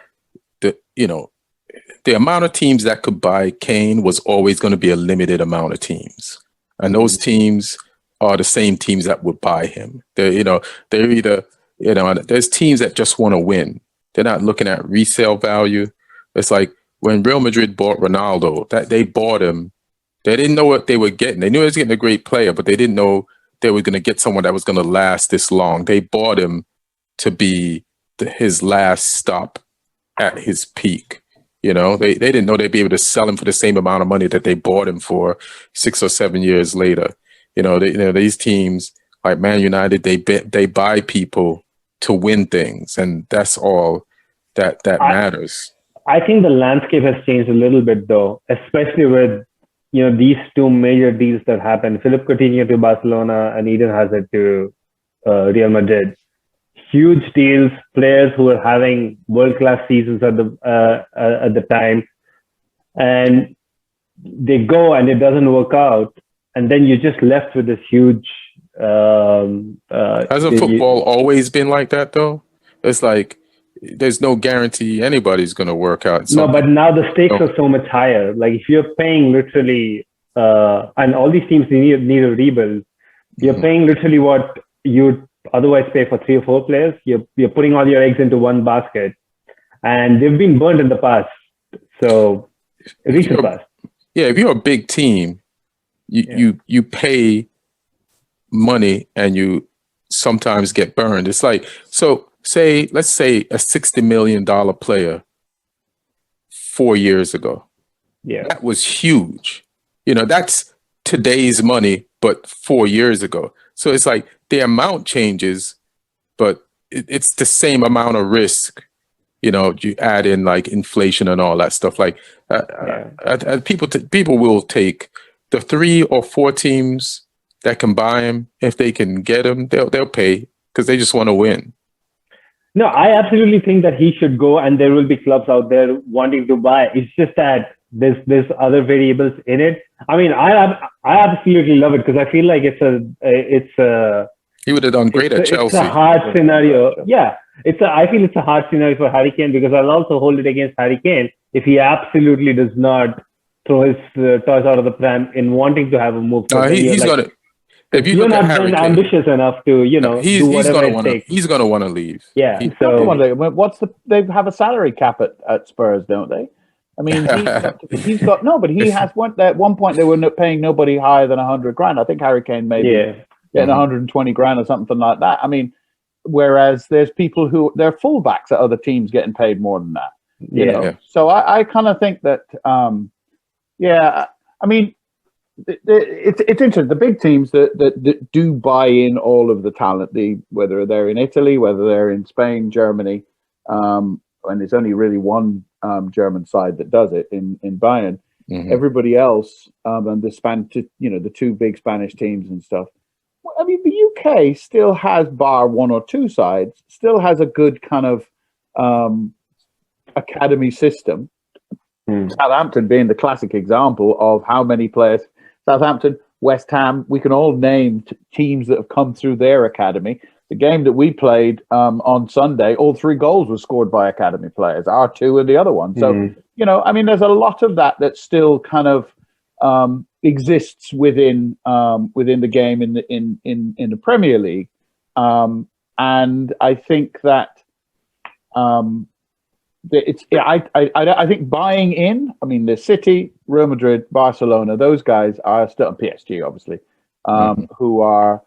that the amount of teams that could buy Kane was always going to be a limited amount of teams, and those teams are the same teams that would buy him. They're either there's teams that just want to win. They're not looking at resale value. It's like when Real Madrid bought Ronaldo, that they bought him. They didn't know what they were getting. They knew they was getting a great player, but they didn't know they were going to get someone that was going to last this long. They bought him to be his last stop at his peak. They didn't know they'd be able to sell him for the same amount of money that they bought him for 6 or 7 years later. These teams like Man United, they buy people to win things, and that's all that matters. I think the landscape has changed a little bit, though, especially with these two major deals that happened, Philippe Coutinho to Barcelona and Eden Hazard to Real Madrid. huge deals, players who are having world-class seasons at the time, and they go and it doesn't work out, and then you're just left with this huge. Hasn't football always been like that though? It's like there's no guarantee anybody's going to work out. No, but now the stakes are so much higher. Like if you're paying literally, and all these teams need a rebuild. You're paying literally what you'd otherwise pay for 3 or 4 players. You're putting all your eggs into one basket, and they've been burned in the past. So recent past. Yeah, if you're a big team, you pay money and you sometimes get burned. It's like, so let's say a $60 million player 4 years ago. Yeah, that was huge. That's today's money, but 4 years ago. So it's like the amount changes, but it's the same amount of risk. You add in like inflation and all that stuff. Like people will take the 3 or 4 teams that can buy him. If they can get him, they'll pay because they just want to win. No, I absolutely think that he should go, and there will be clubs out there wanting to buy. It's just that there's other variables in it. I mean, I absolutely love it because I feel like it's a. He would have done great at Chelsea. It's a hard scenario. Yeah, I feel it's a hard scenario for Harry Kane, because I'll also hold it against Harry Kane if he absolutely does not throw his toys out of the pram in wanting to have a move. He's like, gonna. If you're not ambitious enough to, do whatever it takes. He's gonna want to leave. Yeah. They have a salary cap at Spurs, don't they? I mean, he's got no, but he has one. At one point, they were paying nobody higher than $100,000. I think Harry Kane maybe getting $120,000 or something like that. I mean, whereas there's people who they're fullbacks at other teams getting paid more than that. You know? So I kind of think that, I mean, it's interesting. The big teams that do buy in all of the talent, whether they're in Italy, whether they're in Spain, Germany, and there's only really one German side that does it in Bayern. Mm-hmm. Everybody else, and the 2 big Spanish teams and stuff. I mean, the UK still has, bar 1 or 2 sides, still has a good kind of academy system. Southampton being the classic example of how many players. Southampton, West Ham, we can all name teams that have come through their academy. The game that we played on Sunday, all 3 goals were scored by academy players, our 2 and the other one. So, I mean, there's a lot of that still kind of exists within the game in the Premier League. And I think that I think buying in, I mean, the City, Real Madrid, Barcelona, those guys are still, PSG obviously, who are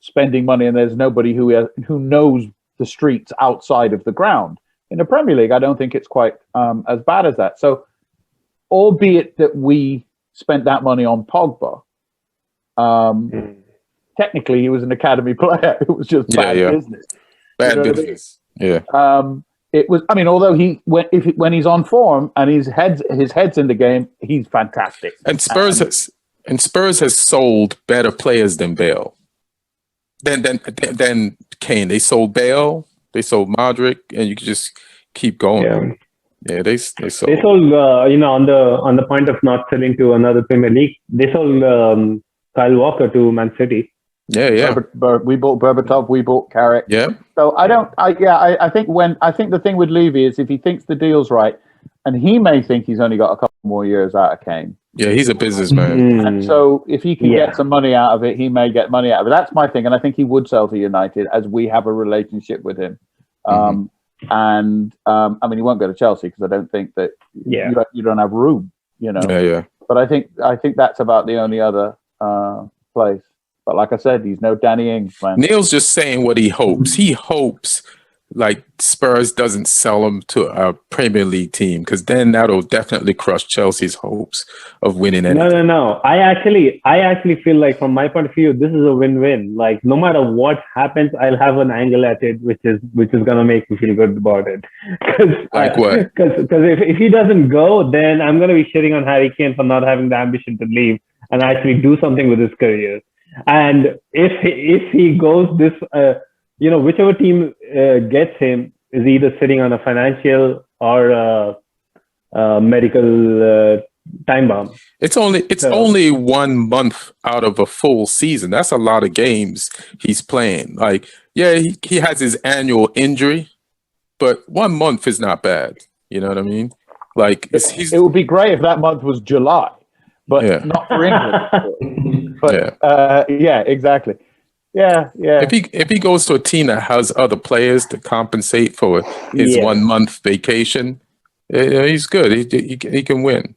spending money, and there's nobody who knows the streets outside of the ground. In the Premier League, I don't think it's quite as bad as that. So, albeit that we spent that money on Pogba, technically he was an academy player. It was just bad business. Bad business. I mean? Yeah. It was. I mean, although when he's on form and his head's in the game, he's fantastic. And Spurs has sold better players than Bale. Than Kane. They sold Bale. They sold Modric, and you can just keep going. Yeah, they sold. They sold. On the point of not selling to another Premier League, they sold Kyle Walker to Man City. Yeah. We bought Berbatov. We bought Carrick. Yeah. So I think the thing with Levy is if he thinks the deal's right, and he may think he's only got a couple more years out of Kane. Yeah, he's a businessman. And so if he can get some money out of it, he may get money out of it. That's my thing. And I think he would sell to United, as we have a relationship with him. I mean, he won't go to Chelsea because I don't think that you don't have room, Yeah. But I think that's about the only other place. But like I said, he's no Danny Ings, man. Neil's just saying what he hopes. He hopes like Spurs doesn't sell him to a Premier League team, because then that'll definitely crush Chelsea's hopes of winning anything. No. I actually feel like, from my point of view, this is a win-win. Like, no matter what happens, I'll have an angle at it, which is gonna make me feel good about it. Like what? Because if he doesn't go, then I'm gonna be shitting on Harry Kane for not having the ambition to leave and actually do something with his career. And if he goes this, whichever team gets him is either sitting on a financial or a medical time bomb. It's only 1 month out of a full season. That's a lot of games he's playing. Like, yeah, he has his annual injury, but 1 month is not bad. You know what I mean? Like, it would be great if that month was July, but not for England. But yeah, exactly. Yeah. If he goes to a team that has other players to compensate for his 1 month vacation, he's good. He can win.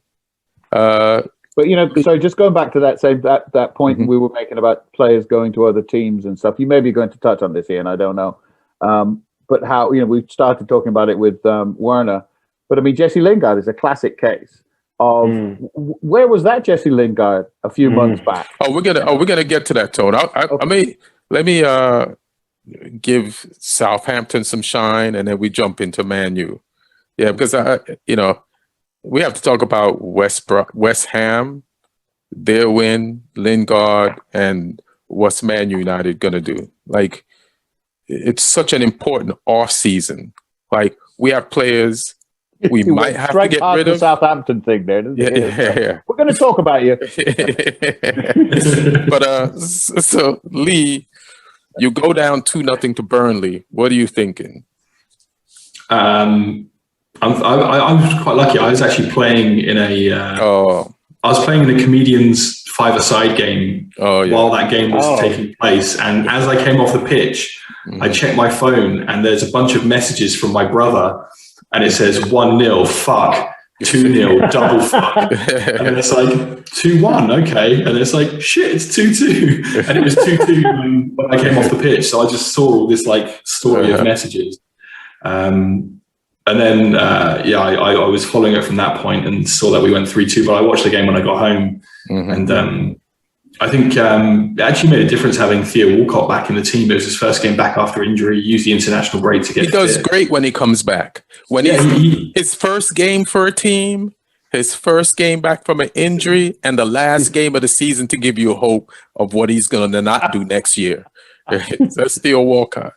But so just going back to that point we were making about players going to other teams and stuff. You may be going to touch on this, Ian. I don't know. But how we started talking about it with Werner. But I mean, Jesse Lingard is a classic case of where was that Jesse Lingard a few months back? We're gonna get to that, Tone. Let me give Southampton some shine, and then we jump into Man U. Yeah, because we have to talk about West Ham, their win, Lingard, and what's Man United gonna do. Like, it's such an important off season. Like, we have players we might have to get rid of. The Southampton thing there. Yeah. We're going to talk about you. But so Lee, you go down 2-0 to Burnley. What are you thinking? I was quite lucky. I was actually playing in I was playing in a comedian's five-a-side game while that game was taking place. And as I came off the pitch, I checked my phone, and there's a bunch of messages from my brother. And it says 1-0, fuck, 2-0, double fuck. And then it's like 2-1, okay. And it's like, shit, it's 2-2. And it was 2-2 when I came off the pitch. So I just saw all this like story of messages. And then, I was following it from that point and saw that we went 3-2. But I watched the game when I got home. And I think it actually made a difference having Theo Walcott back in the team. It was his first game back after injury. He used the international break to get He does great when he comes back. When his first game for a team, his first game back from an injury, and the last game of the season to give you hope of what he's going to not do next year. That's Theo Walcott.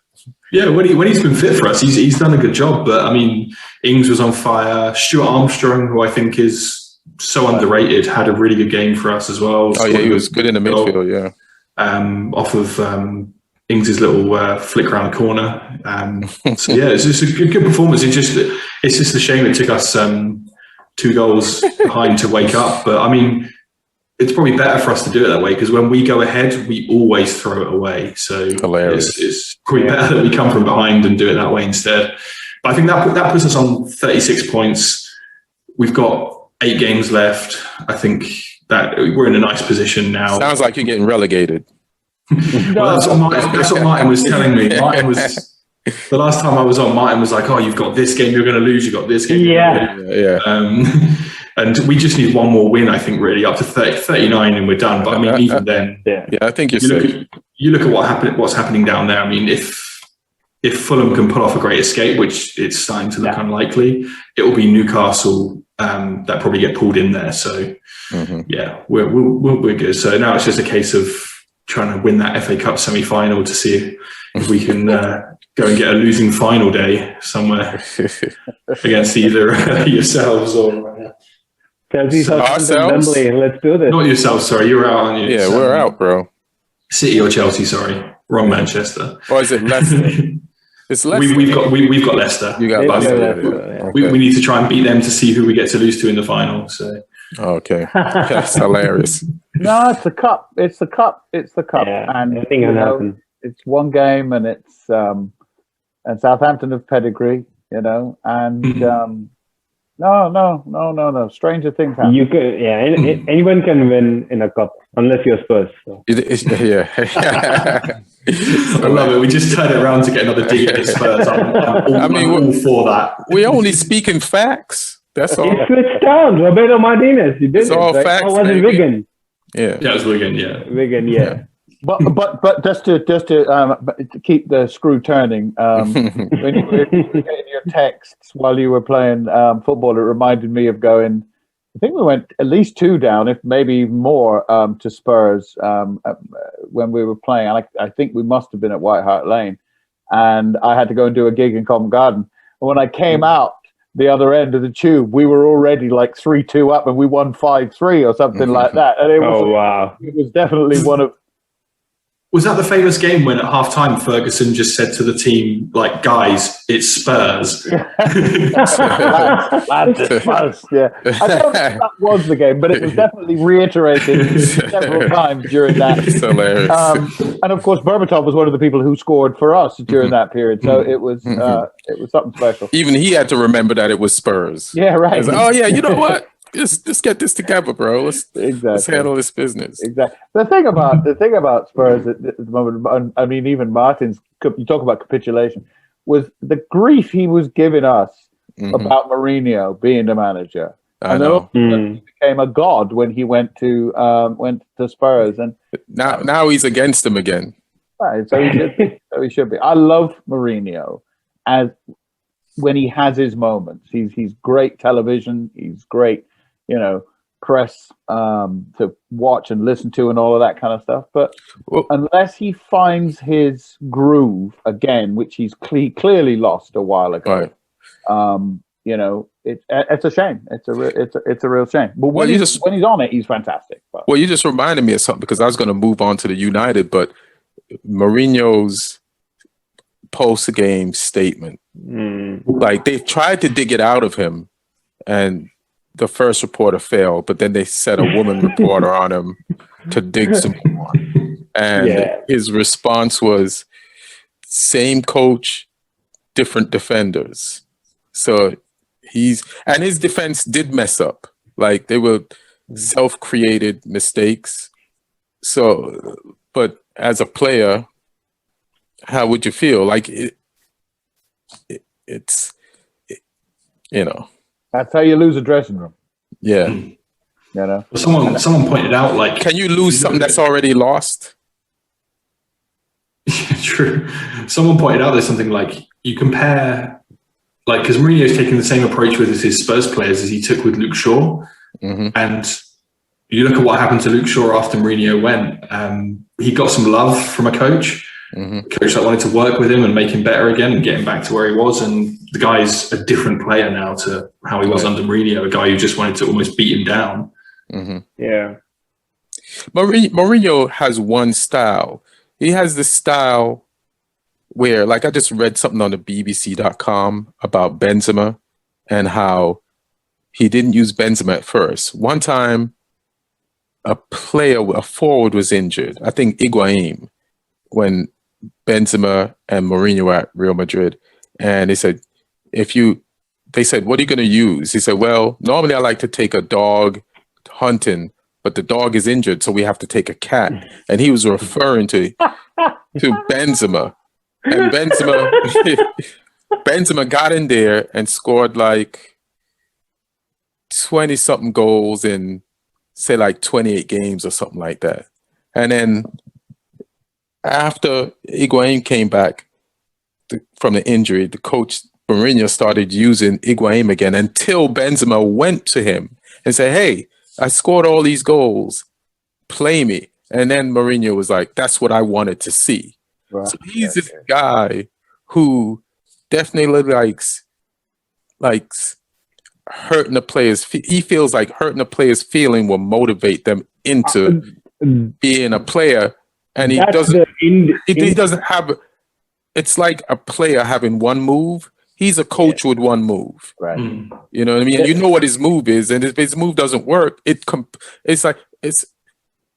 Yeah, when he's been fit for us, he's done a good job. But I mean, Ings was on fire. Stuart Armstrong, who I think is so underrated, had a really good game for us as well. Oh yeah, he was good in the midfield. Yeah, off of Ings' little flick around the corner. So yeah, it's just a good performance. It's just a shame it took us 2 goals behind to wake up. But I mean, it's probably better for us to do it that way, because when we go ahead, we always throw it away. So it's probably better that we come from behind and do it that way instead. But I think that puts us on 36 points. We've got 8 games left. I think that we're in a nice position now. Sounds like you're getting relegated. Well, that's what Martin was telling me. Martin was the last time I was on. Martin was like, "Oh, you've got this game. You're going to lose. You got this game." Yeah. And we just need one more win. I think really up to 39, and we're done. But I mean, even then, I think you're safe. You look at what's happening down there. I mean, if Fulham can pull off a great escape, which it's starting to look unlikely, it will be Newcastle that probably get pulled in there. So we're good. So now it's just a case of trying to win that FA Cup semi-final to see if we can go and get a losing final day somewhere against either yourselves or Chelsea, ourselves. Let's do this. Not yourselves, sorry, you're out, aren't you? Yeah, we're out, bro. City or Chelsea, sorry, wrong Manchester. Or is it Leicester? It's Leicester. We've got Leicester. You got Leicester. We need to try and beat them to see who we get to lose to in the final. So okay, that's hilarious. No, it's the cup. It's the cup. Yeah, and nothing can happen. It's one game, and it's and Southampton have pedigree, and no. Stranger things happen. You can, anyone can win in a cup unless you're Spurs. So. I love it. We just turn it around to get another dig at Spurs. I'm all for that. We're only speaking facts. That's all. He switched down. Roberto Martinez. He did it's all right? facts. Or was it Wigan? Yeah, it was Wigan. Yeah, Wigan. Yeah. But just to keep the screw turning, when you were getting your texts while you were playing football, it reminded me of going. I think we went at least 2 down, if maybe even more, to Spurs when we were playing. I think we must have been at White Hart Lane, and I had to go and do a gig in Covent Garden. And when I came out the other end of the tube, we were already like 3-2 up, and we won 5-3 or something like that. And it was definitely one of. Was that the famous game when at halftime Ferguson just said to the team, like, guys, it's Spurs? Lads, it's Spurs. Yeah. I don't know if that was the game, but it was definitely reiterated several times during that. It's hilarious. And of course, Berbatov was one of the people who scored for us during that period. So it was something special. Even he had to remember that it was Spurs. Yeah, right. Like, oh, yeah, you know what? Let's get this together, bro. Let's handle this business. Exactly. The thing about Spurs at the moment, I mean, even Martin's, you talk about capitulation, was the grief he was giving us about Mourinho being the manager. I know. He became a god when he went to Spurs, and now he's against him again. Right, so he should be. He should be. I love Mourinho as when he has his moments. He's great television. He's great. Press to watch and listen to and all of that kind of stuff. But unless he finds his groove again, which he's clearly lost a while ago, it's a shame. It's a real shame. But when he's on it, he's fantastic. But. Well, you just reminded me of something, because I was going to move on to the United, but Mourinho's post-game statement, like they've tried to dig it out of him, and the first reporter failed, but then they set a woman reporter on him to dig some more. And his response was, same coach, different defenders. So his defense did mess up. Like, they were self-created mistakes. So, but as a player, how would you feel? Like, it's that's how you lose a dressing room. Yeah. Someone pointed out, like, can you lose something that's already lost? True. Someone pointed out there's something like, you compare, like, because Mourinho's taking the same approach with his Spurs players as he took with Luke Shaw. And you look at what happened to Luke Shaw after Mourinho went. He got some love from a coach. A coach that wanted to work with him and make him better again and get him back to where he was. And the guy's a different player now to how he was under Mourinho, a guy who just wanted to almost beat him down. Yeah. Mourinho has one style. He has this style where, like, I just read something on the BBC.com about Benzema and how he didn't use Benzema at first. One time, a forward was injured. I think Higuain, when Benzema and Mourinho were at Real Madrid, and they said, what are you going to use? He said, well, normally I like to take a dog hunting, but the dog is injured, so we have to take a cat. And he was referring to Benzema. And Benzema got in there and scored like 20-something goals in, say, like 28 games or something like that. And then after Higuain came back from the injury, the coach Mourinho started using Higuain again until Benzema went to him and said, hey, I scored all these goals, play me. And then Mourinho was like, that's what I wanted to see. Right. So he's this guy who definitely likes hurting the players. He feels like hurting the players' feeling will motivate them into being a player. And he doesn't have, it's like a player having one move. He's a coach with one move. Right. You know what I mean? You know what his move is. And if his move doesn't work, it's like,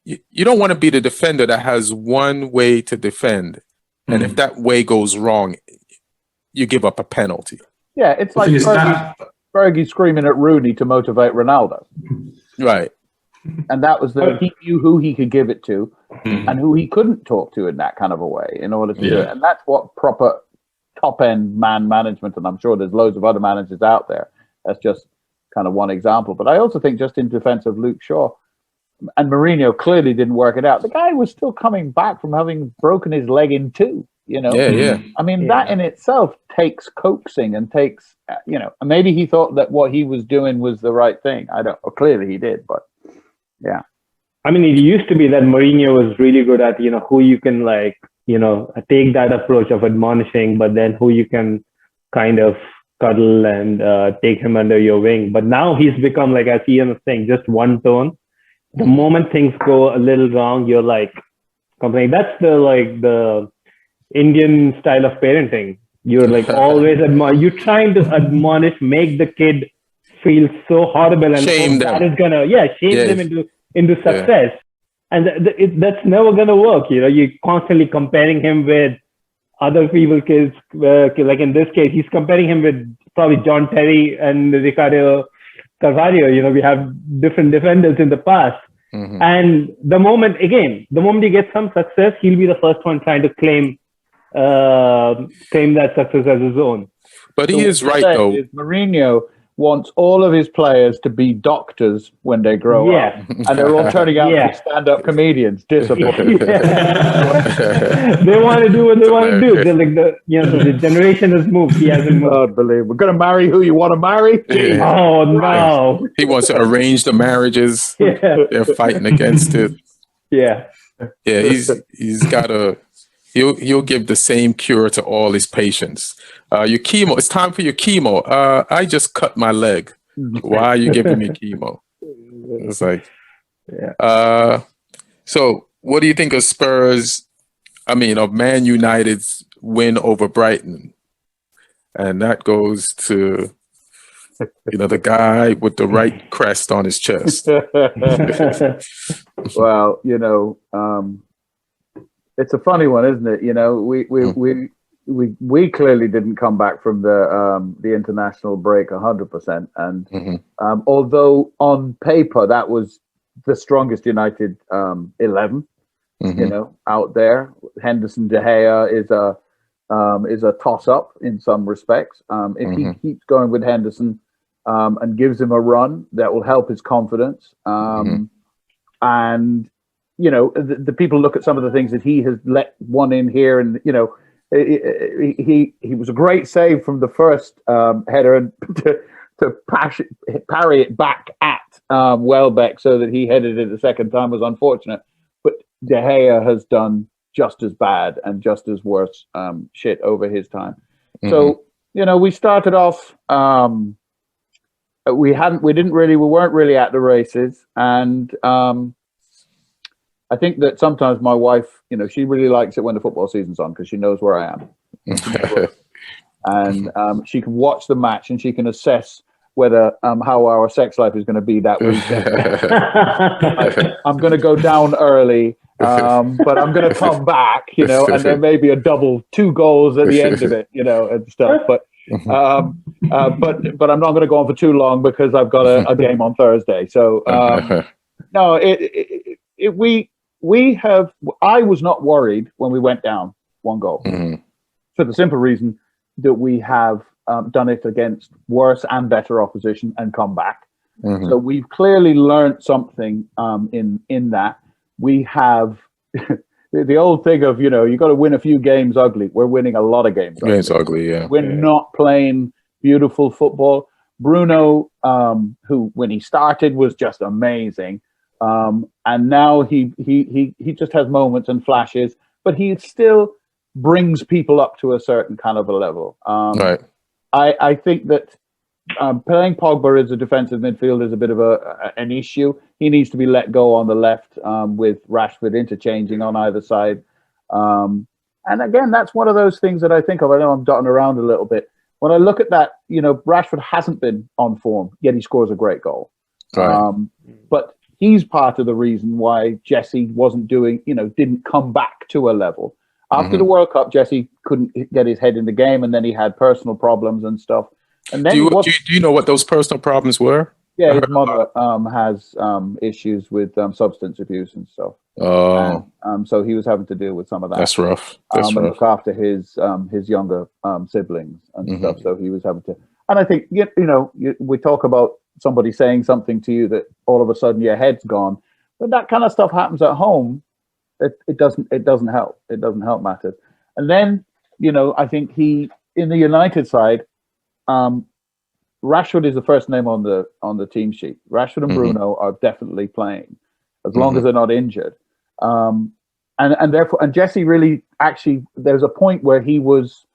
you don't want to be the defender that has one way to defend. And if that way goes wrong, you give up a penalty. Yeah, it's like Fergie screaming at Rooney to motivate Ronaldo. Right. And that was he knew who he could give it to and who he couldn't talk to in that kind of a way in order to do it. And that's what proper top-end man management, and I'm sure there's loads of other managers out there. That's just kind of one example. But I also think just in defense of Luke Shaw, and Mourinho clearly didn't work it out. The guy was still coming back from having broken his leg in two, Yeah. I mean, that in itself takes coaxing and takes, and maybe he thought that what he was doing was the right thing. Clearly he did, but yeah. I mean, it used to be that Mourinho was really good at, who you can take that approach of admonishing, but then who you can kind of cuddle and take him under your wing. But now he's become, like, as Ian was saying, just one tone. The moment things go a little wrong, you're like complaining. That's the Indian style of parenting. You're like always you're trying to admonish, make the kid feel so horrible, and shame them. That is gonna shame them into success. And that's never gonna work. You're constantly comparing him with other people kids. Like in this case, he's comparing him with probably John Terry and Ricardo Carvalho. We have different defenders in the past. Mm-hmm. And the moment he gets some success, he'll be the first one trying to claim that success as his own. But he is right, though. Mourinho wants all of his players to be doctors when they grow up, and they're all turning out to be stand-up comedians. Disappointed. They want to do what they want to do. They're like the generation has moved. He hasn't moved. Unbelievable. We're going to marry who you want to marry. Yeah. Oh no! He wants to arrange the marriages. Yeah. They're fighting against it. Yeah. Yeah. He's got a. He'll give the same cure to all his patients. Your chemo, it's time for your chemo. I just cut my leg. Why are you giving me chemo? It's like, so what do you think of of Man United's win over Brighton? And that goes to, the guy with the right crest on his chest. Well, it's a funny one, isn't it? We clearly didn't come back from the international break 100%, and although on paper that was the strongest United 11, out there. Henderson, De Gea is a toss up in some respects. If he keeps going with Henderson and gives him a run, that will help his confidence. And the people look at some of the things that he has let one in here, and he was a great save from the first header, and to parry it back at Welbeck so that he headed it the second time was unfortunate. But De Gea has done just as bad and just as worse shit over his time. So we started off. We weren't really at the races, and I think that sometimes my wife, she really likes it when the football season's on because she knows where I am. And she can watch the match and she can assess whether how our sex life is going to be that weekend. I'm going to go down early, but I'm going to come back, and there may be a double, 2 goals at the end of it, and stuff. But I'm not going to go on for too long because I've got a game on Thursday. So no, I was not worried when we went down 1 goal for the simple reason that we have done it against worse and better opposition and come back. So we've clearly learned something in that. We have the old thing of, you got to win a few games ugly. We're winning a lot of games ugly. Yeah. We're not playing beautiful football. Bruno, who when he started was just amazing. And now he just has moments and flashes, but he still brings people up to a certain kind of a level. Right. I think that playing Pogba as a defensive midfielder is a bit of an issue. He needs to be let go on the left with Rashford interchanging on either side. And again, that's one of those things that I think of. I know I'm dotting around a little bit. When I look at that, Rashford hasn't been on form, yet he scores a great goal. Right. But he's part of the reason why Jesse wasn't didn't come back to a level. After the World Cup, Jesse couldn't get his head in the game, and then he had personal problems and stuff. And then do you know what those personal problems were? Yeah, his mother has issues with substance abuse and stuff. Oh. And, so he was having to deal with some of that. That's rough. And look after his younger siblings and stuff. So he was having to. And I think we talk about somebody saying something to you that all of a sudden your head's gone. But that kind of stuff happens at home. It doesn't help. It doesn't help matters. And then, I think in the United side, Rashford is the first name on the team sheet. Rashford and Bruno are definitely playing as long as they're not injured. And therefore, Jesse really actually there's a point where he was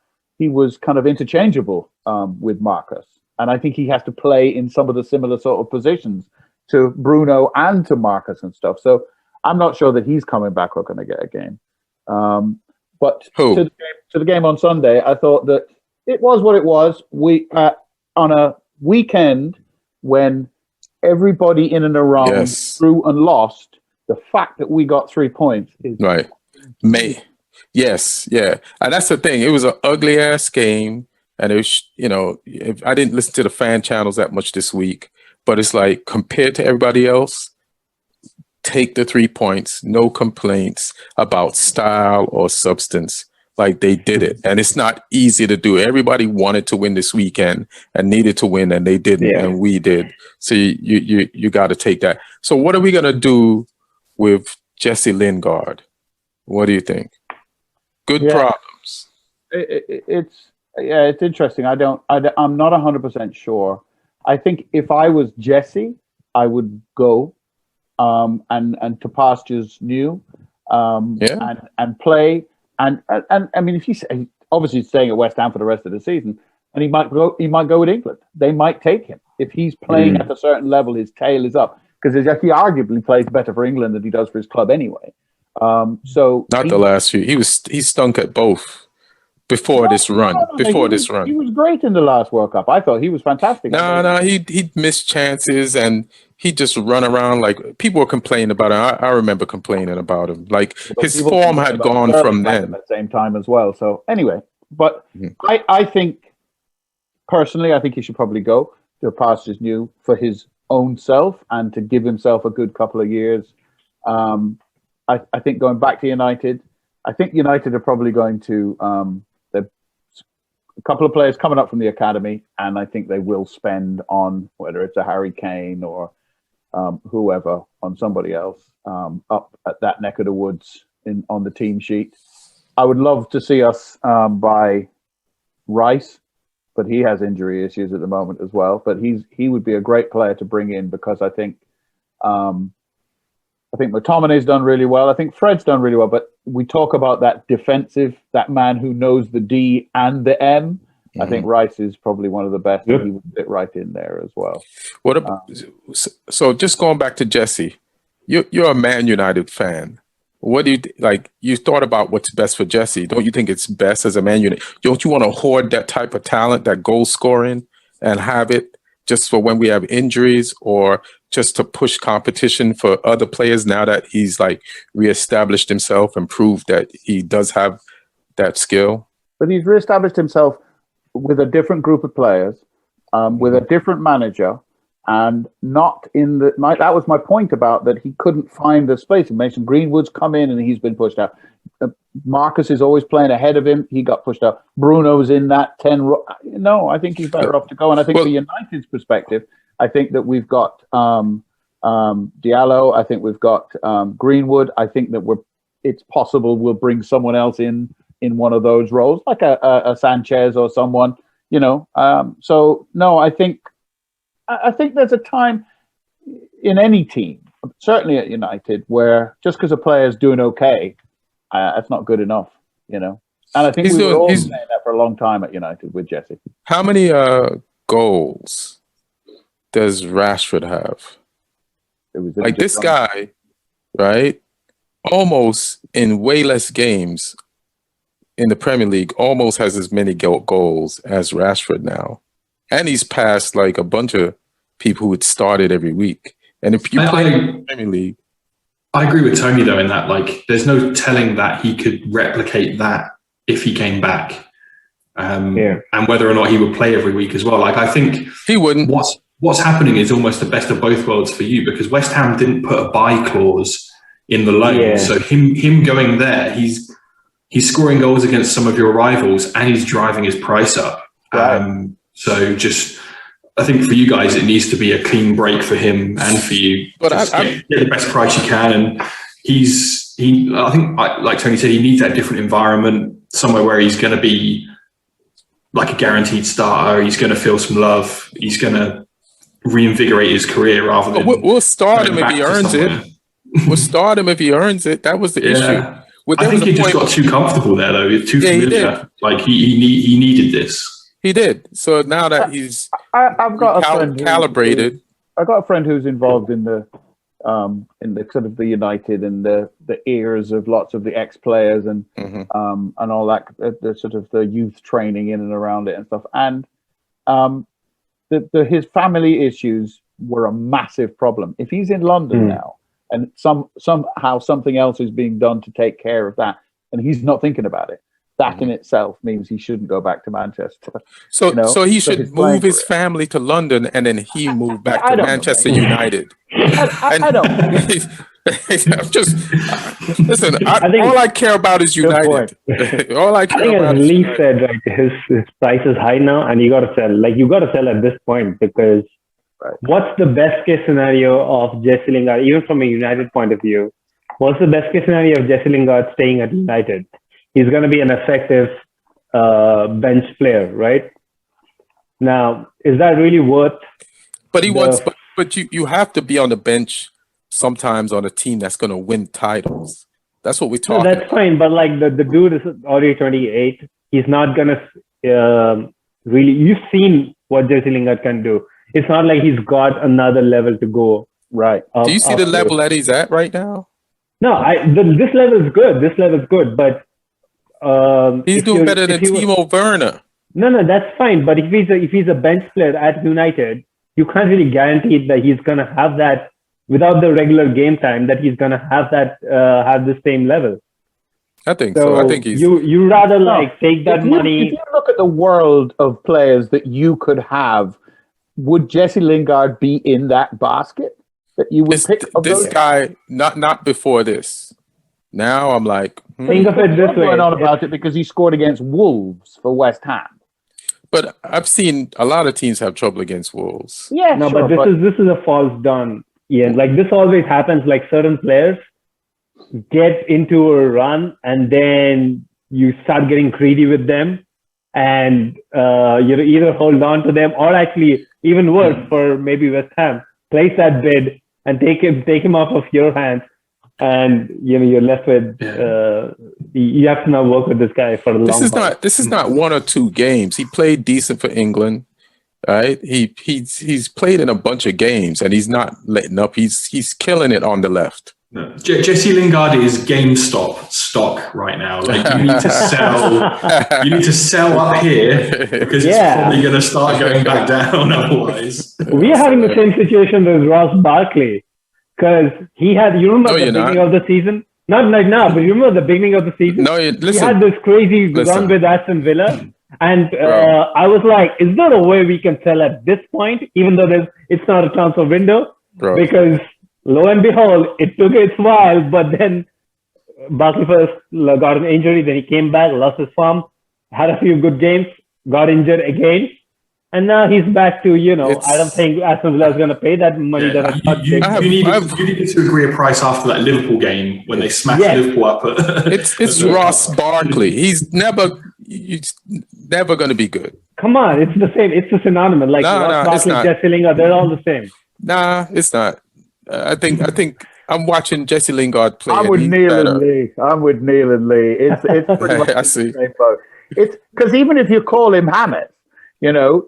kind of interchangeable with Marcus, and I think he has to play in some of the similar sort of positions to Bruno and to Marcus and stuff. So I'm not sure that he's coming back or going to get a game. But to the game on Sunday, I thought that it was what it was. We on a weekend when everybody in and around drew and lost, the fact that we got 3 points is right. Yes, yeah, and that's the thing. It was an ugly ass game, and it was, if I didn't listen to the fan channels that much this week, but it's like compared to everybody else, take the 3 points, no complaints about style or substance. Like they did it, and it's not easy to do. Everybody wanted to win this weekend and needed to win, and they didn't, and we did. So you got to take that. So what are we gonna do with Jesse Lingard? What do you think? Good problems. It's interesting. I'm not 100% sure. I think if I was Jesse, I would go and to pastures new and play. And I mean, if he's obviously staying at West Ham for the rest of the season, and he might go with England. They might take him if he's playing at a certain level. His tail is up because he arguably plays better for England than he does for his club anyway. So not the last few. He stunk at both before this run. He was great in the last World Cup. I thought he was fantastic. No, he missed chances and he just run around like people were complaining about him. I remember complaining about him. Like his form had gone from then. At the same time as well. So anyway, but I think personally, I think he should probably go to pastures new for his own self and to give himself a good couple of years. I think going back to United, I think United are probably going to a couple of players coming up from the academy, and I think they will spend on whether it's a Harry Kane or whoever on somebody else up at that neck of the woods on the team sheet. I would love to see us buy Rice, but he has injury issues at the moment as well. But he would be a great player to bring in because I think McTominay's done really well. I think Fred's done really well. But we talk about that defensive, that man who knows the D and the M. I think Rice is probably one of the best. He would fit right in there as well. What about, so just going back to Jesse, you're a Man United fan. What do you like? You thought about what's best for Jesse. Don't you think it's best as a Man United? Don't you want to hoard that type of talent, that goal scoring, and have it just for when we have injuries or just to push competition for other players now that he's like reestablished himself and proved that he does have that skill? But he's reestablished himself with a different group of players, with a different manager, and not in the. That was my point about that he couldn't find the space. Mason Greenwood's come in and he's been pushed out. Marcus is always playing ahead of him. He got pushed out. Bruno's in that 10. No, I think he's better off to go. And I think for United's perspective, I think that we've got Diallo. I think we've got Greenwood. I think that it's possible we'll bring someone else in one of those roles, like a Sanchez or someone, So no, I think there's a time in any team, certainly at United, where just because a player is doing okay, that's not good enough, And I think we were all saying that for a long time at United with Jesse. How many goals does Rashford have? Like this guy, right? Almost in way less games in the Premier League, almost has as many goals as Rashford now. And he's passed like a bunch of people who had started every week. And if you play in the Premier League, I agree with Tony though in that like there's no telling that he could replicate that if he came back, and whether or not he would play every week as well. Like I think he wouldn't. What's happening is almost the best of both worlds for you because West Ham didn't put a buy clause in the loan, so him going there, he's scoring goals against some of your rivals and he's driving his price up. Right. So just. I think for you guys, it needs to be a clean break for him and for you. But get the best price you can. And I think, like Tony said, he needs that different environment, somewhere where he's going to be like a guaranteed starter. He's going to feel some love. He's going to reinvigorate his career rather than. We'll start him if he earns it. We'll start him if he earns it. That was the issue. I think he just got too comfortable there, though. It's too familiar. Like he needed this. He did. So now that he's I've got a friend calibrated. I got a friend who's involved in the sort of the United and the ears of lots of the ex-players and all that, the sort of the youth training in and around it and stuff. And his family issues were a massive problem. If he's in London now and somehow something else is being done to take care of that, and he's not thinking about it, that in itself means he shouldn't go back to Manchester. So, so he should move his family to London and then he moved back to Manchester United. I don't. Just listen. All I care about is United. All I care about. As Lee said, right, his price is high now, and you got to sell. Like you got to sell at this point because what's the best case scenario of Jesse Lingard, even from a United point of view? What's the best case scenario of Jesse Lingard staying at United? He's going to be an effective bench player, right? Now, is that really worth? But he wants. But you have to be on the bench sometimes on a team that's going to win titles. That's what we're talking. No, that's fine. But like the dude is already 28. He's not going to really. You've seen what Jesse Lingard can do. It's not like he's got another level to go. Right. Do you see the level that he's at right now? No, this level is good. This level is good, but. He's doing better than Timo Werner. No, that's fine. But if he's a bench player at United, you can't really guarantee that he's gonna have that without the regular game time. That he's gonna have that have the same level. I think so. I think he's. You rather take that money. If you look at the world of players that you could have, would Jesse Lingard be in that basket that you would pick? This guy, not before this. Now I'm like, think of it this way. Going on about it because he scored against Wolves for West Ham. But I've seen a lot of teams have trouble against Wolves. Yeah, no, sure, but this is a false dawn. Yeah, like this always happens. Like certain players get into a run and then you start getting greedy with them, and you either hold on to them or actually even worse for maybe West Ham, place that bid and take him off of your hands. And you're left with you have to now work with this guy for a long time. This is not 1 or 2 games. He played decent for England, right? He's played in a bunch of games and he's not letting up. He's killing it on the left. No. Jesse Lingard is GameStop stock right now. Like you need to sell. You need to sell up here because it's probably going to start going back down otherwise. We are having the same situation with Ross Barkley. Because he had, you remember the beginning of the season? Not right now, but you remember the beginning of the season? No, listen. He had this crazy run with Aston Villa. And I was like, is there a way we can sell at this point, even though it's not a transfer window? Bro. Because lo and behold, it took its while, but then Barkley first got an injury, then he came back, lost his form, had a few good games, got injured again. And now he's back to, I don't think Aston Villa is going to pay that money. You needed to agree a price after that Liverpool game when they smashed Liverpool up. It's Ross Barkley. He's never going to be good. Come on, it's the same. It's a synonym. Like Ross Barkley, Jesse Lingard, they're all the same. Nah, it's not. I think I'm watching Jesse Lingard play. I'm with Neil and Lee. It's pretty much I see. The same boat. It's because even if you call him Hammett,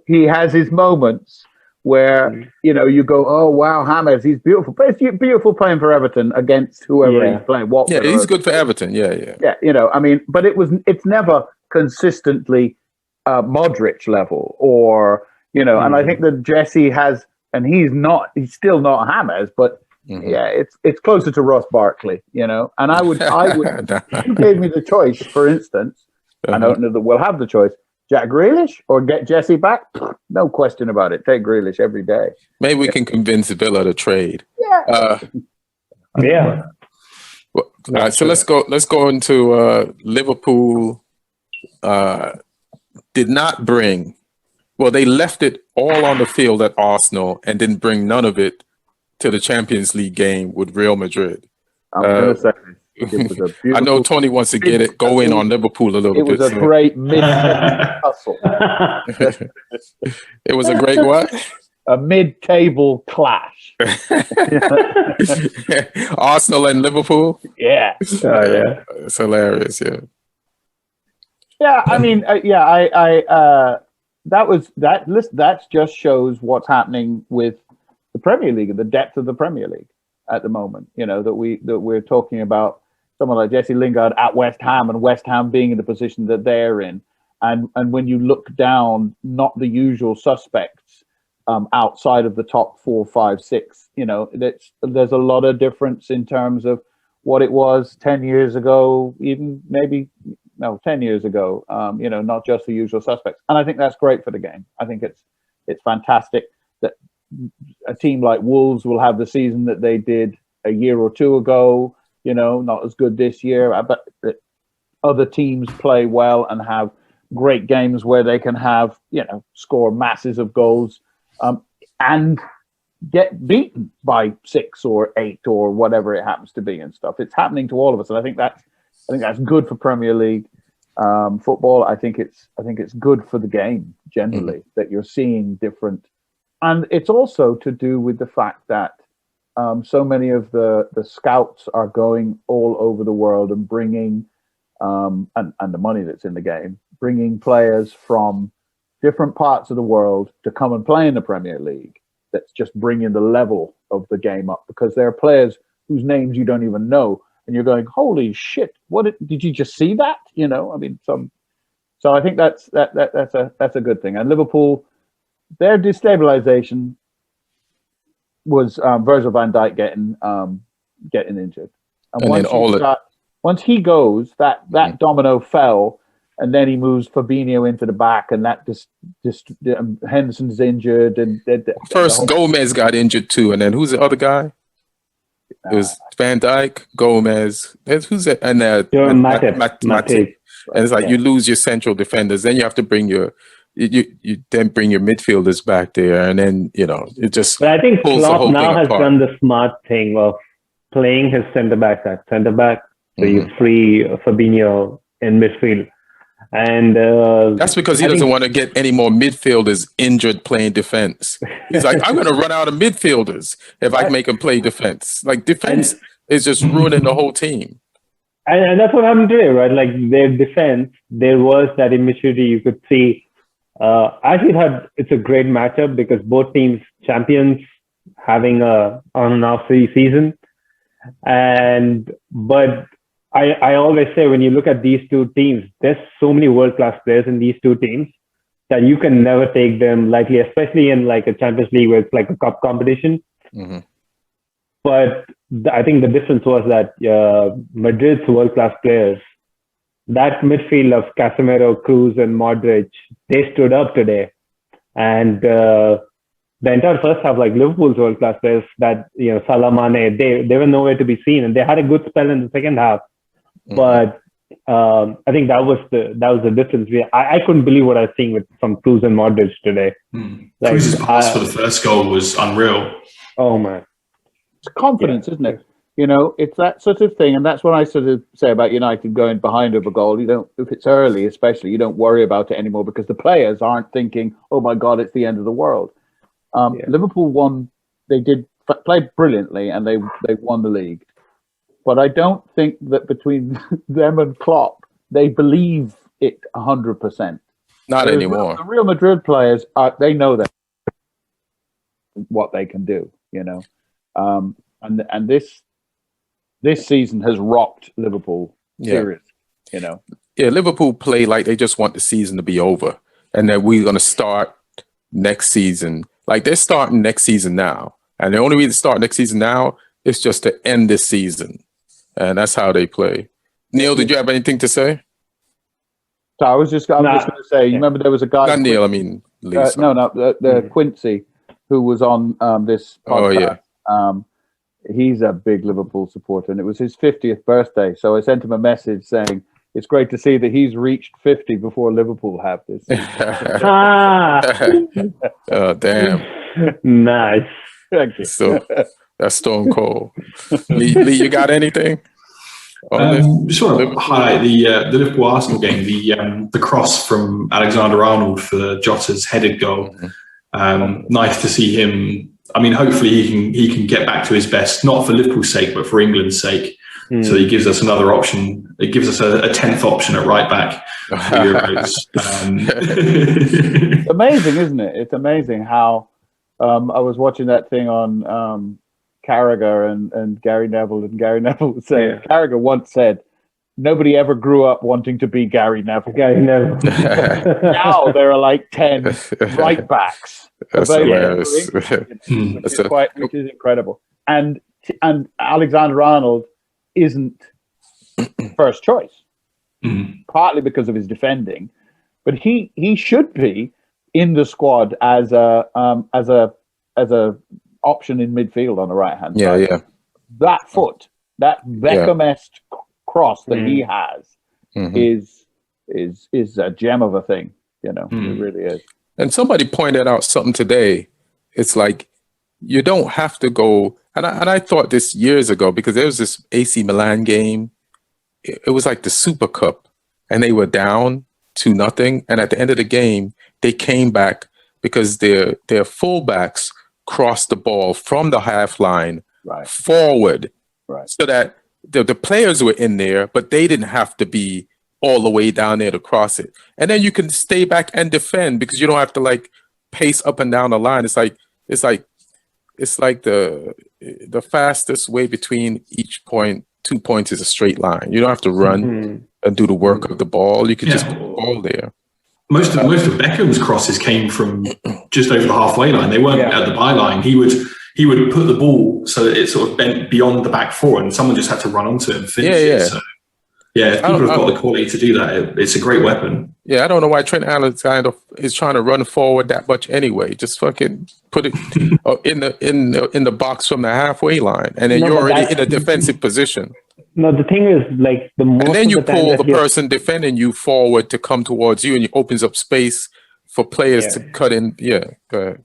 he has his moments where, you go, oh, wow, Hammers, he's beautiful. But it's beautiful playing for Everton against whoever he's playing. Watford, he's good for Everton. Yeah. Yeah, but it's never consistently Modric level or, and I think that Jesse has, and he's still not Hammers, but it's closer to Ross Barkley, and I would, if you gave me the choice, for instance, I don't know that we'll have the choice, Jack Grealish or get Jesse back? No question about it. Take Grealish every day. Maybe we can convince Villa to trade. Yeah. All right, so let's go into Liverpool. Did not bring. Well, they left it all on the field at Arsenal and didn't bring none of it to the Champions League game with Real Madrid. I'm going to say. I know Tony wants to go in on Liverpool a little bit. It was a great mid hustle. It was a great what? a mid-table clash. Arsenal and Liverpool. Yeah. Yeah. It's hilarious. Yeah. Yeah, I mean, that just shows what's happening with the Premier League and the depth of the Premier League at the moment. You know, that we're talking about someone like Jesse Lingard at West Ham, and West Ham being in the position that they're in, and when you look down, not the usual suspects outside of the top 4, 5, 6. You know, there's a lot of difference in terms of what it was 10 years ago, even maybe. No, 10 years ago, you know, not just the usual suspects. And I think that's great for the game. I think it's fantastic that a team like Wolves will have the season that they did a year or two ago, you know, not as good this year, but other teams play well and have great games where they can have, you know, score masses of goals and get beaten by 6 or 8 or whatever it happens to be and stuff. It's happening to all of us. And I think that's good for Premier League football. I think it's good for the game generally that you're seeing different, and it's also to do with the fact that so many of the scouts are going all over the world and bringing and the money that's in the game, bringing players from different parts of the world to come and play in the Premier League. That's just bringing the level of the game up, because there are players whose names you don't even know. And you're going, holy shit! Did you just see that? You know, I mean, so I think that's a good thing. And Liverpool, their destabilization was Virgil van Dijk getting injured, and once he goes, that domino fell, and then he moves Fabinho into the back, and that just Henderson's injured, and first Gomez got injured too, and then who's the other guy? It was Van Dijk, Gomez. Who's that? And Matip. And it's like you lose your central defenders, then you have to bring you then bring your midfielders back there, and then you know it just. But I think Klopp now has done the smart thing of playing his centre back at centre back, so you free Fabinho in midfield. And that's because he doesn't want to get any more midfielders injured playing defense. He's like, I'm going to run out of midfielders if I make them play defense. Like defense is just ruining the whole team. And that's what happened today, right? Like their defense, there was that immaturity you could see. Actually, it's a great matchup because both teams champions having a on and off season, but. I always say when you look at these two teams, there's so many world-class players in these two teams that you can never take them lightly, especially in like a Champions League where it's like a cup competition. But I think the difference was that Madrid's world-class players, that midfield of Casemiro, Cruz, and Modric, they stood up today. And the entire first half, like Liverpool's world-class players, that, you know, Salah, Mane, they were nowhere to be seen. And they had a good spell in the second half. But I think that was the difference. I couldn't believe what I was seeing from Cruz and Modric today. Like, Cruz's pass for the first goal was unreal. Oh man, it's confidence, isn't it? You know, it's that sort of thing, and that's what I sort of say about United going behind over goal. You don't, if it's early, especially, you don't worry about it anymore because the players aren't thinking, "Oh my God, it's the end of the world." Liverpool won. They did play brilliantly, and they won the league. But I don't think that between them and Klopp, they believe it 100%. Not anymore. The Real Madrid players, they know that what they can do, you know. And this season has rocked Liverpool serious, you know. Yeah, Liverpool play like they just want the season to be over, and that we're going to start next season. Like they're starting next season now, and the only reason to start next season now is just to end this season. And that's how they play. Neil, did you have anything to say? So I was just going to say, you remember there was a guy. Not Neil, I mean, Lisa. The Quincy, who was on this podcast. Oh, yeah. He's a big Liverpool supporter, and it was his 50th birthday. So I sent him a message saying, it's great to see that he's reached 50 before Liverpool have this. Oh, damn. Nice. Thank you. So that's stone cold. Lee, you got anything? Just want to highlight the Liverpool Arsenal game, the cross from Alexander-Arnold for Jota's headed goal. Nice to see him. I mean, hopefully he can get back to his best, not for Liverpool's sake, but for England's sake. So he gives us another option. It gives us a 10th option at right back for Euros. It's amazing, isn't it? It's amazing how I was watching that thing on Carragher and Gary Neville, and Gary Neville was saying, Carragher once said, nobody ever grew up wanting to be Gary Neville. Now there are like 10 right backs. That's hilarious. Which is incredible. And Alexander-Arnold isn't first choice, partly because of his defending, but he should be in the squad as a option in midfield on the right hand side. Yeah. That foot, that Beckham-esque cross that he has is a gem of a thing. It really is. And somebody pointed out something today. It's like you don't have to go. And I thought this years ago, because there was this AC Milan game. It was like the Super Cup, and they were down 2-0. And at the end of the game, they came back because their fullbacks crossed the ball from the half line forward, so that the players were in there, but they didn't have to be all the way down there to cross it. And then you can stay back and defend because you don't have to like pace up and down the line. It's like the fastest way between each point, 2 points is a straight line. You don't have to run and do the work of the ball. You can just put the ball there. Most of Beckham's crosses came from just over the halfway line. They weren't at the byline. He would put the ball so that it sort of bent beyond the back four, and someone just had to run onto it and finish it. So, if people have got the quality to do that, it's a great weapon. Yeah, I don't know why Trent Alexander is trying to run forward that much anyway. Just fucking put it in the box from the halfway line, and then you're already in a defensive position. No, the thing is, like, the most. And then you pull the person defending you forward to come towards you, and it opens up space for players to cut in. Yeah, go ahead.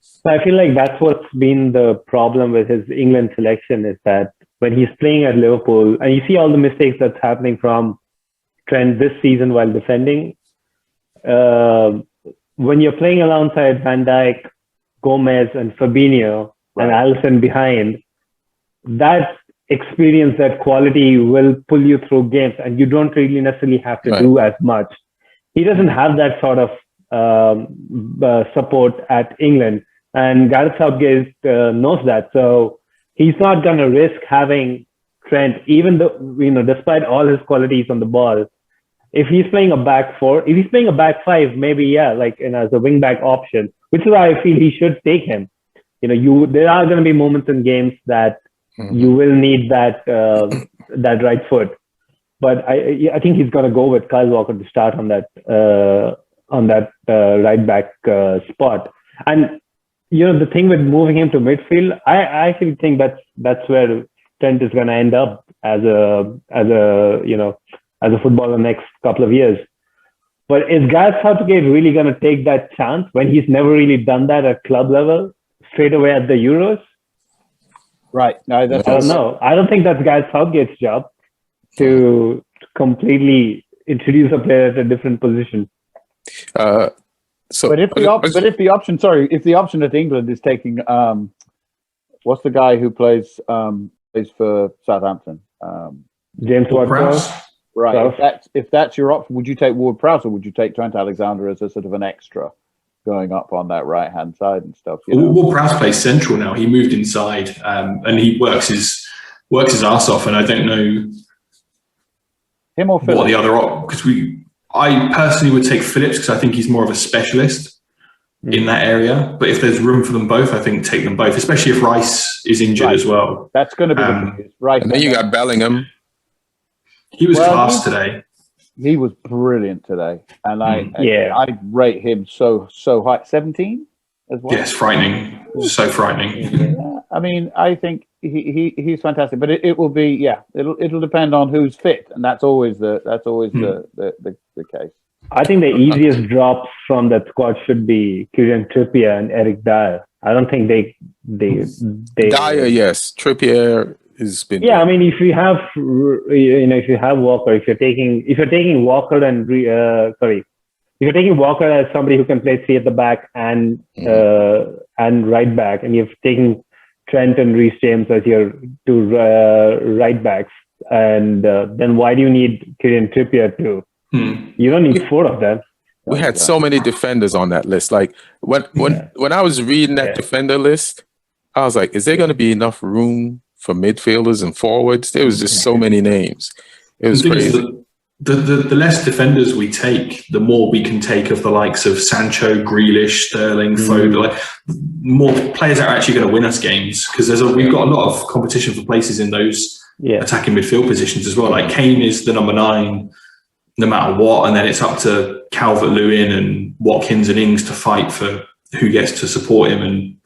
So I feel like that's what's been the problem with his England selection, is that when he's playing at Liverpool, and you see all the mistakes that's happening from Trent this season while defending, when you're playing alongside Van Dijk, Gomez, and Fabinho, and Alisson behind, that experience, that quality will pull you through games, and you don't really necessarily have to do as much. He doesn't have that sort of support at England, and Gareth Southgate knows that. So he's not going to risk having Trent, even though, despite all his qualities on the ball. If he's playing a back four, if he's playing a back five, maybe, as a wing back option, which is why I feel he should take him. There are going to be moments in games that you will need that right foot. But I think he's going to go with Kyle Walker to start on that right back spot. And the thing with moving him to midfield, I actually think that's where Trent is going to end up as a footballer next couple of years. But is Gareth Southgate really going to take that chance when he's never really done that at club level straight away at the Euros? Right. No, I don't know. I don't think that's Gareth Southgate's job to completely introduce a player at a different position. But if the option at England is taking what's the guy who plays for Southampton? James Ward-Prowse. Right. If that's your option, would you take Ward-Prowse or would you take Trent Alexander as a sort of an extra going up on that right hand side and stuff? Ward-Prowse plays central now. He moved inside, and he works his ass off. And I don't know him or Phillips. What the other because I personally would take Phillips because I think he's more of a specialist in that area. But if there's room for them both, I think take them both, especially if Rice is injured as well. That's going to be the biggest. Right. And then you got Bellingham. He was class today. He was brilliant today, and I rate him so high. 17 as well. Yes, frightening. So frightening. Yeah. I mean, I think he's fantastic, but it will be it'll depend on who's fit, and that's always the case. I think the easiest drops from that squad should be Kieran Trippier and Eric Dyer. I don't think they Dyer, yes. Trippier has been. Yeah, I mean, if you have if you have Walker, if you're taking Walker and you're taking Walker as somebody who can play 3 at the back and right back, and you've taken Trent and Reece James as your 2 right backs, and then why do you need Kieran Trippier too? You don't need 4 of them. We had so many defenders on that list. Like when I was reading that defender list, I was like, is there going to be enough room for midfielders and forwards? There was just so many names. It was crazy. The less defenders we take, the more we can take of the likes of Sancho, Grealish, Sterling, Foden. Like more players that are actually going to win us games, because we've got a lot of competition for places in those attacking midfield positions as well. Like Kane is the number 9, no matter what, and then it's up to Calvert-Lewin and Watkins and Ings to fight for who gets to support him and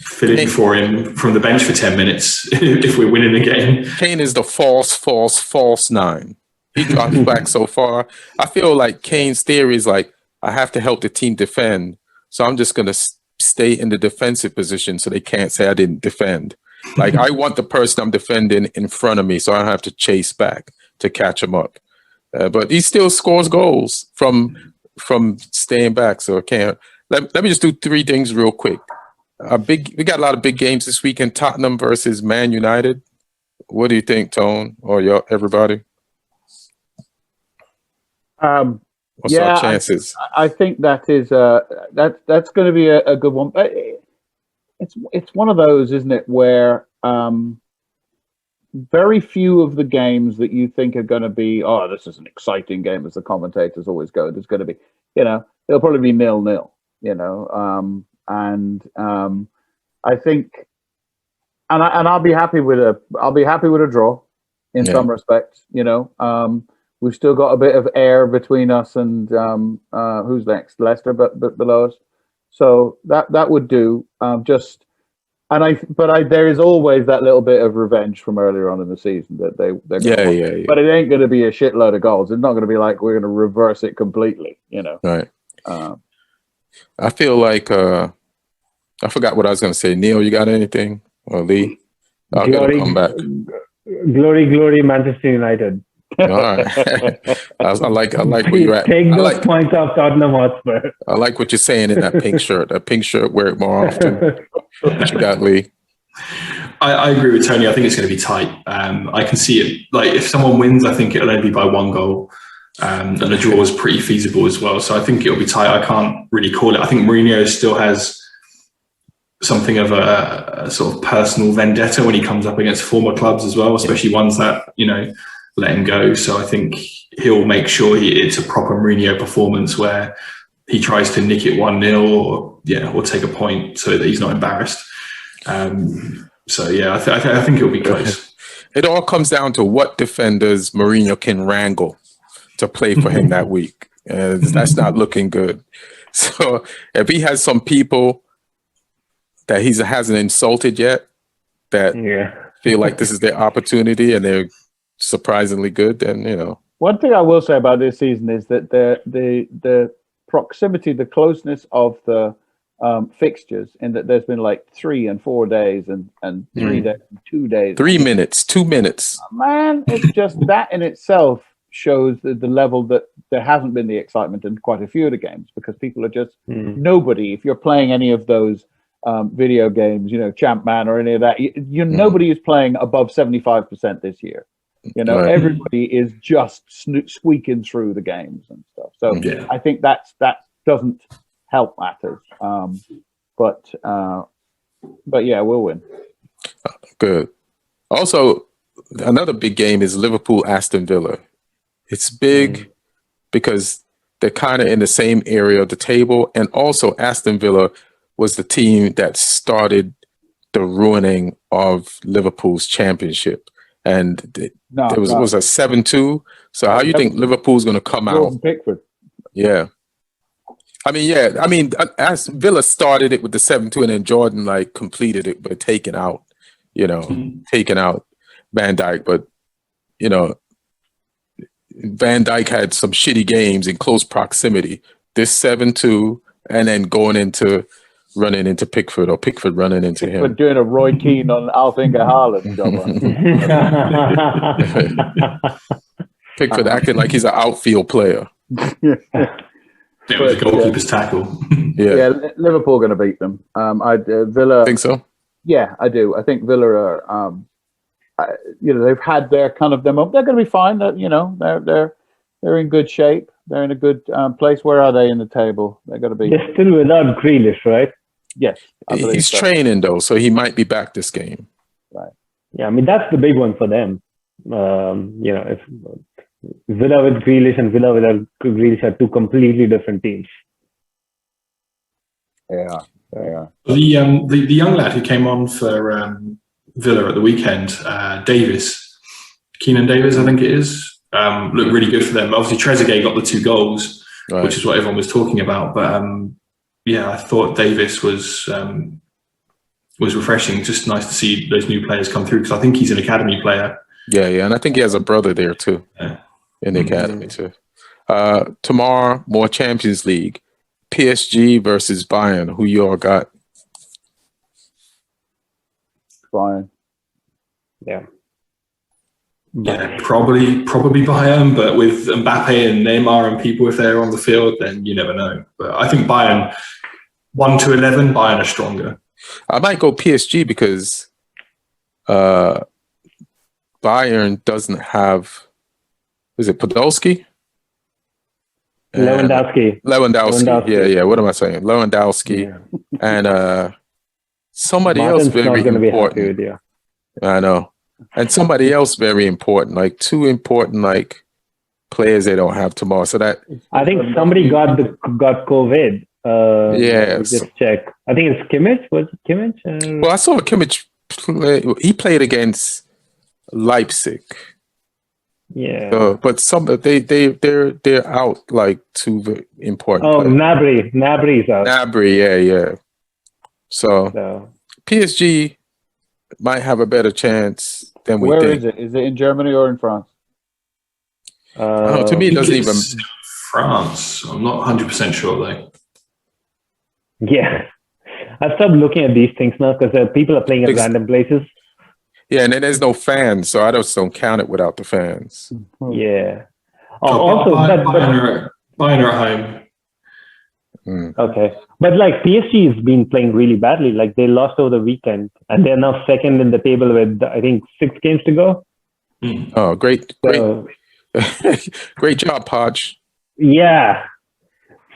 fill in for him from the bench for 10 minutes if we're winning the game. Kane is the false 9. He drops back so far. I feel like Kane's theory is like, I have to help the team defend, so I'm just going to stay in the defensive position so they can't say I didn't defend. Like, I want the person I'm defending in front of me so I don't have to chase back to catch him up. But he still scores goals from staying back, so I can't. Let me just do 3 things real quick. We got a lot of big games this weekend. Tottenham versus Man United. What do you think, Tone, or everybody? What's our chances? I think that is that's going to be a good one. But it's one of those, isn't it, where very few of the games that you think are going to be, this is an exciting game, as the commentators always go. There's going to be, it'll probably be 0-0. I think, and I'll be happy with a draw in some respects. We've still got a bit of air between us and who's next? Leicester, but below us. So that would do. There is always that little bit of revenge from earlier on in the season that they're going But it ain't going to be a shitload of goals. It's not going to be like we're going to reverse it completely. Right. I feel like I forgot what I was going to say. Neil, you got anything? Or Lee? I'll come back. Glory, Manchester United. All right. I like where you're at. Take those points off Tottenham Hotspur. I like what you're saying in that pink shirt. That pink shirt, wear it more often. What you got, Lee? I agree with Tony. I think it's going to be tight. I can see it. Like, if someone wins, I think it'll only be by 1 goal. And a draw is pretty feasible as well. So I think it'll be tight. I can't really call it. I think Mourinho still has something of a sort of personal vendetta when he comes up against former clubs as well, especially ones that, let him go. So I think he'll make sure it's a proper Mourinho performance where he tries to nick it 1-0 or take a point so that he's not embarrassed. I think it'll be close. It all comes down to what defenders Mourinho can wrangle to play for him that week. That's not looking good. So if he has some people that he hasn't insulted yet that feel like this is their opportunity and they're surprisingly good, then One thing I will say about this season is that the proximity, the closeness of the fixtures, in that there's been like 3 and 4 days and 3 days and 2 days. 3 minutes, 2 minutes. Man, it's just that in itself shows the level that there hasn't been the excitement in quite a few of the games, because people are just nobody. If you're playing any of those video games, Champ Man or any of that, nobody is playing above 75% this year. Everybody is just squeaking through the games and stuff. So I think that doesn't help matters. But we'll win. Good. Also, another big game is Liverpool Aston Villa. It's big because they're kind of in the same area of the table, and also Aston Villa was the team that started the ruining of Liverpool's championship. And it was a 7-2. So how you think Liverpool's going to come out? Yeah. As Villa started it with the 7-2, and then Jordan completed it by taking out Van Dijk. But, Van Dijk had some shitty games in close proximity. This 7-2, and then running into Pickford, or Pickford running into him. Pickford doing a Roy Keane on Alf-Inge Haaland job. Pickford acting like he's an outfield player. It was a goalkeeper's tackle. Yeah, Liverpool going to beat them. Villa. Think so? Yeah, I do. I think Villa are. They've had their kind of them up. They're going to be fine. They're in good shape. They're in a good place. Where are they in the table? They're going to be. They're still without Grealish, right? Yes, he's training though, so he might be back this game. Right. Yeah, I mean that's the big one for them. If Villa with Grealish and Villa without Grealish are two completely different teams. Yeah. The young lad who came on for Villa at the weekend, Keenan Davis, I think it is, looked really good for them. Obviously, Trezeguet got the 2 goals, right, which is what everyone was talking about. But I thought Davis was refreshing. Just nice to see those new players come through because I think he's an academy player. Yeah, and I think he has a brother there too, in the academy too. Tomorrow, more Champions League. PSG versus Bayern. Who you all got? Bayern. Yeah, probably Bayern, but with Mbappe and Neymar and people, if they're on the field, then you never know. But I think Bayern, 1-11, Bayern are stronger. I might go PSG because Bayern doesn't have, is it Podolski? Lewandowski. Yeah. What am I saying? Lewandowski. Yeah. And somebody else very important. I know. And somebody else very important, like 2 important players they don't have tomorrow. So that I think somebody got COVID. Just check. I think it's Kimmich. Was it Kimmich? Well, I saw Kimmich play. He played against Leipzig. Yeah. But they're out 2 important. Oh, Gnabry's out. Gnabry, yeah. So PSG might have a better chance than we think. Where is it? Is it in Germany or in France? To me, it doesn't even. France. I'm not 100% sure though. Yeah, I've stopped looking at these things now because people are playing at random places. Yeah, and then there's no fans, so I just don't count it without the fans. Yeah. Bayern are at home. Okay, but PSG has been playing really badly. They lost over the weekend, and they're now second in the table with I think 6 games to go. Oh, great job, Podge. Yeah.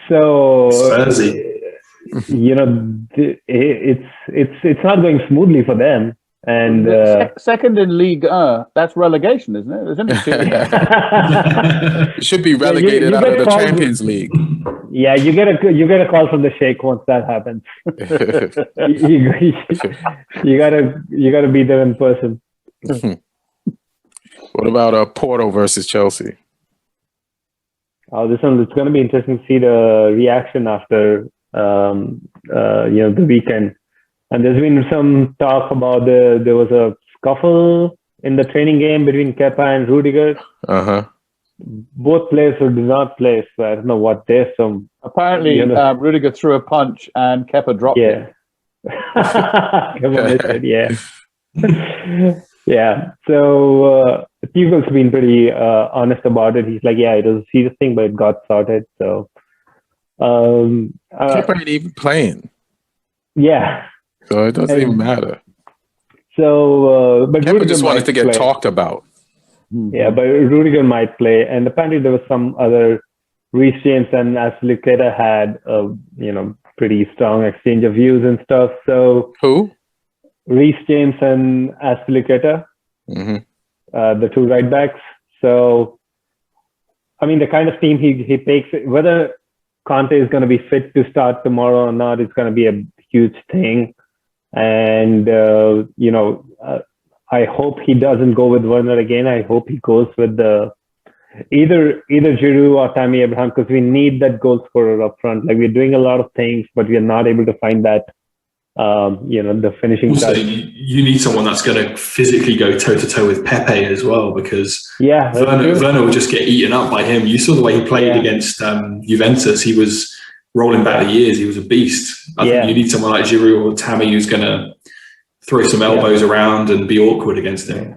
So it's not going smoothly for them. And second in League that's relegation, isn't it? Isn't it? It should be relegated out of the Champions League. Yeah, you get a call from the Sheikh once that happens. you gotta be there in person. What about Porto versus Chelsea? Oh, it's going to be interesting to see the reaction after the weekend. And there's been some talk about there was a scuffle in the training game between Kepa and Rudiger. Both players who did not play, so I don't know what there's some. Apparently, Rudiger threw a punch and Kepa dropped it. Yeah. So Tuchel's been pretty honest about it. He's like, it was a serious thing, but it got sorted. So Kepa ain't even playing. Yeah. So it doesn't even matter. So, but Kepa just wanted to get talked about. Yeah, but Rudiger might play, and apparently there was some other. Reece James and Azpilicueta had pretty strong exchange of views and stuff. So who? Reece James and Azpilicueta, the 2 right backs. So, I mean, the kind of team he takes, whether Conte is going to be fit to start tomorrow or not, it's going to be a huge thing. And, I hope he doesn't go with Werner again. I hope he goes with either Giroud or Tammy Abraham, because we need that goal scorer up front. We're doing a lot of things, but we are not able to find that, the finishing touch. You need someone that's going to physically go toe-to-toe with Pepe as well, because Werner will just get eaten up by him. You saw the way he played against Juventus. He was rolling back the years. He was a beast. I think you need someone like Giroud or Tammy who's going to throw some elbows around and be awkward against him.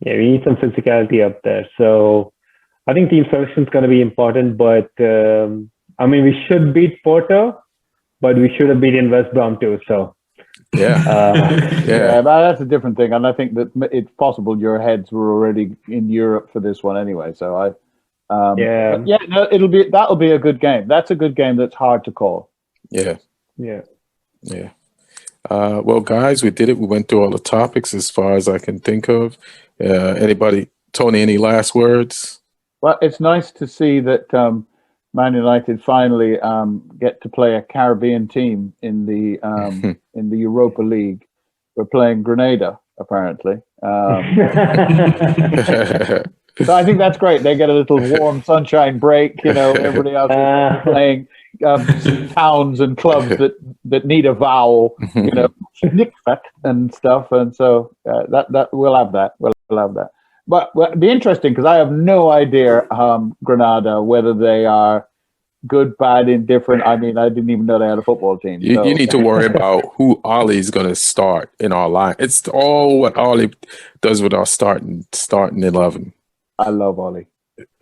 Yeah, we need some physicality up there. So I think team selection is going to be important, but I mean, we should beat Porto, but we should have beaten West Brom too. So yeah, but that's a different thing, and I think that it's possible your heads were already in Europe for this one anyway. So no, that'll be a good game. That's a good game. That's hard to call. Yeah. Well, guys, we did it. We went through all the topics as far as I can think of. Anybody, Tony? Any last words? Well, it's nice to see that Man United finally get to play a Caribbean team in the in the Europa League. We're playing Grenada, apparently. So I think that's great. They get a little warm sunshine break. Everybody else is playing towns and clubs that need a vowel. Nickfat and stuff. And so that we'll have that. We'll have that. But it'd be interesting because I have no idea Granada, whether they are good, bad, indifferent. I mean, I didn't even know they had a football team. You need to worry about who Ollie's going to start in our line. It's all what Ollie does with our starting 11. I love Ollie.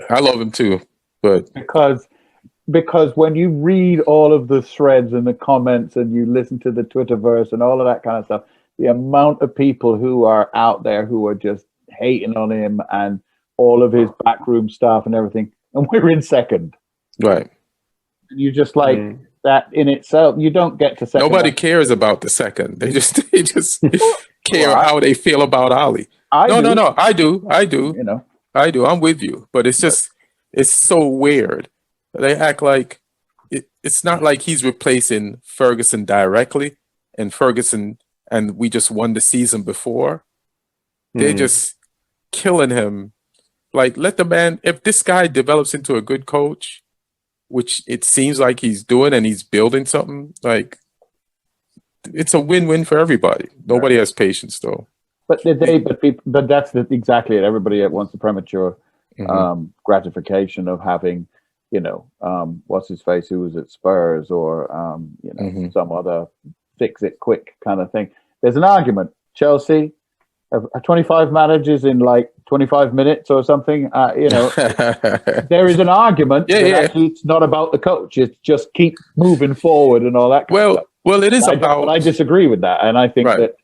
I love him too, but because when you read all of the threads and the comments and you listen to the Twitterverse and all of that kind of stuff, the amount of people who are out there who are just hating on him and all of his backroom stuff and everything, and we're in second. Right. And you just that in itself, you don't get to second. Nobody cares about the second. They just care how they feel about Ollie. No, I do. I do. I'm with you. But it's just, it's so weird. They act like it's not like he's replacing Ferguson directly, and we just won the season before. They're just killing him. Like, let the man, if this guy develops into a good coach, which it seems like he's doing, and he's building something, like, it's a win-win for everybody. Nobody has patience though. But that's exactly it. Everybody wants the premature gratification of having, what's his face, who was at Spurs, or some other fix it quick kind of thing. There's an argument. Chelsea, 25 managers in like 25 minutes or something. There is an argument that actually it's not about the coach. It's just keep moving forward and all that. Kind of stuff. Well, it is But I disagree with that, and I think that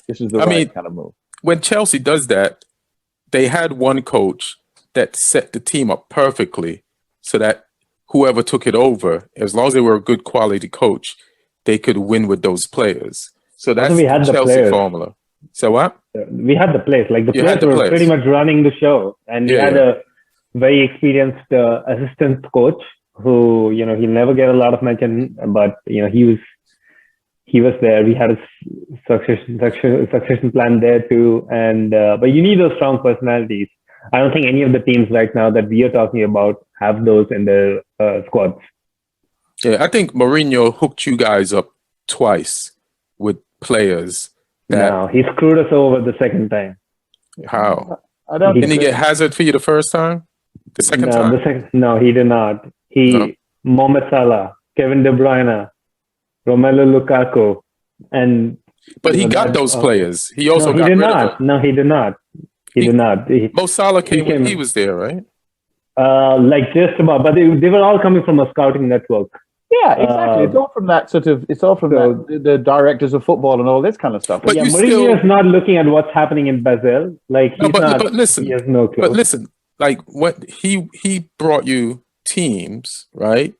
this is the right kind of move. When Chelsea does that, they had one coach that set the team up perfectly so that whoever took it over, as long as they were a good quality coach, they could win with those players. So that's the Chelsea formula. So what? We had the players. Like the players were pretty much running the show, and we had a very experienced assistant coach who, he'll never get a lot of mention, but he was there. We had a succession plan there too, and but you need those strong personalities. I don't think any of the teams right now that we are talking about have those in their squads. Yeah, I think Mourinho hooked you guys up twice with players. No, he screwed us over the second time. How? Didn't he get Hazard for you the first time? The second time? No, he did not. Mohamed Salah, Kevin De Bruyne, Romelu Lukaku, but he got those players. He also got rid of them. No, he did not. He did not. Mo Salah came when he was there, right? Like just about, but they were all coming from a scouting network. Yeah, exactly. It's all from that the directors of football and all this kind of stuff. But Mourinho is not looking at what's happening in Brazil. Like but listen, he has no clue. But listen, like what he brought you teams, right?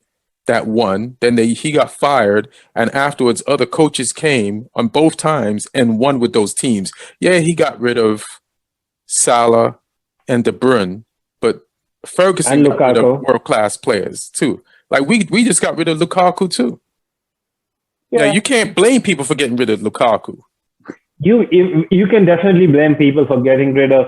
That won. Then he got fired, and afterwards other coaches came on both times and won with those teams. Yeah, he got rid of Salah and De Bruyne, but Ferguson got rid of world-class players too. Like we just got rid of Lukaku too. Yeah, you can't blame people for getting rid of Lukaku. You can definitely blame people for getting rid of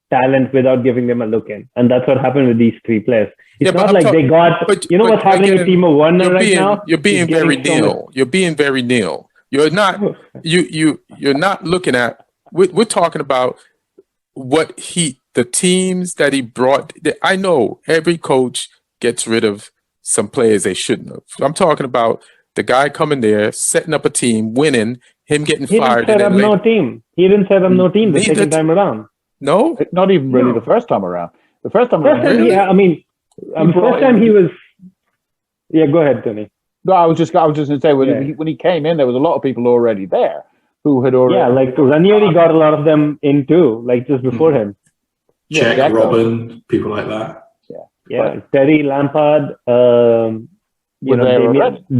talent without giving them a look in, and that's what happened with these three players. It's not like they got. What's happening with Timo Werner right now? You're being very nil. You're being very nil. You're not. You're not looking at. We're talking about what the teams that he brought. I know every coach gets rid of some players they shouldn't have. I'm talking about the guy coming there, setting up a team, winning, him getting fired. He didn't set up no team. He didn't set up no team the second time around. No? Not even really the first time around. The first time around. Yeah, I mean, the first time he was Yeah, go ahead, Tony. No, I was just going to say when he came in, there was a lot of people already there who had already. Yeah, like Ranieri got a lot of them in too, like just before him. Czech, Robin, people like that. Yeah. Terry, Lampard, Damien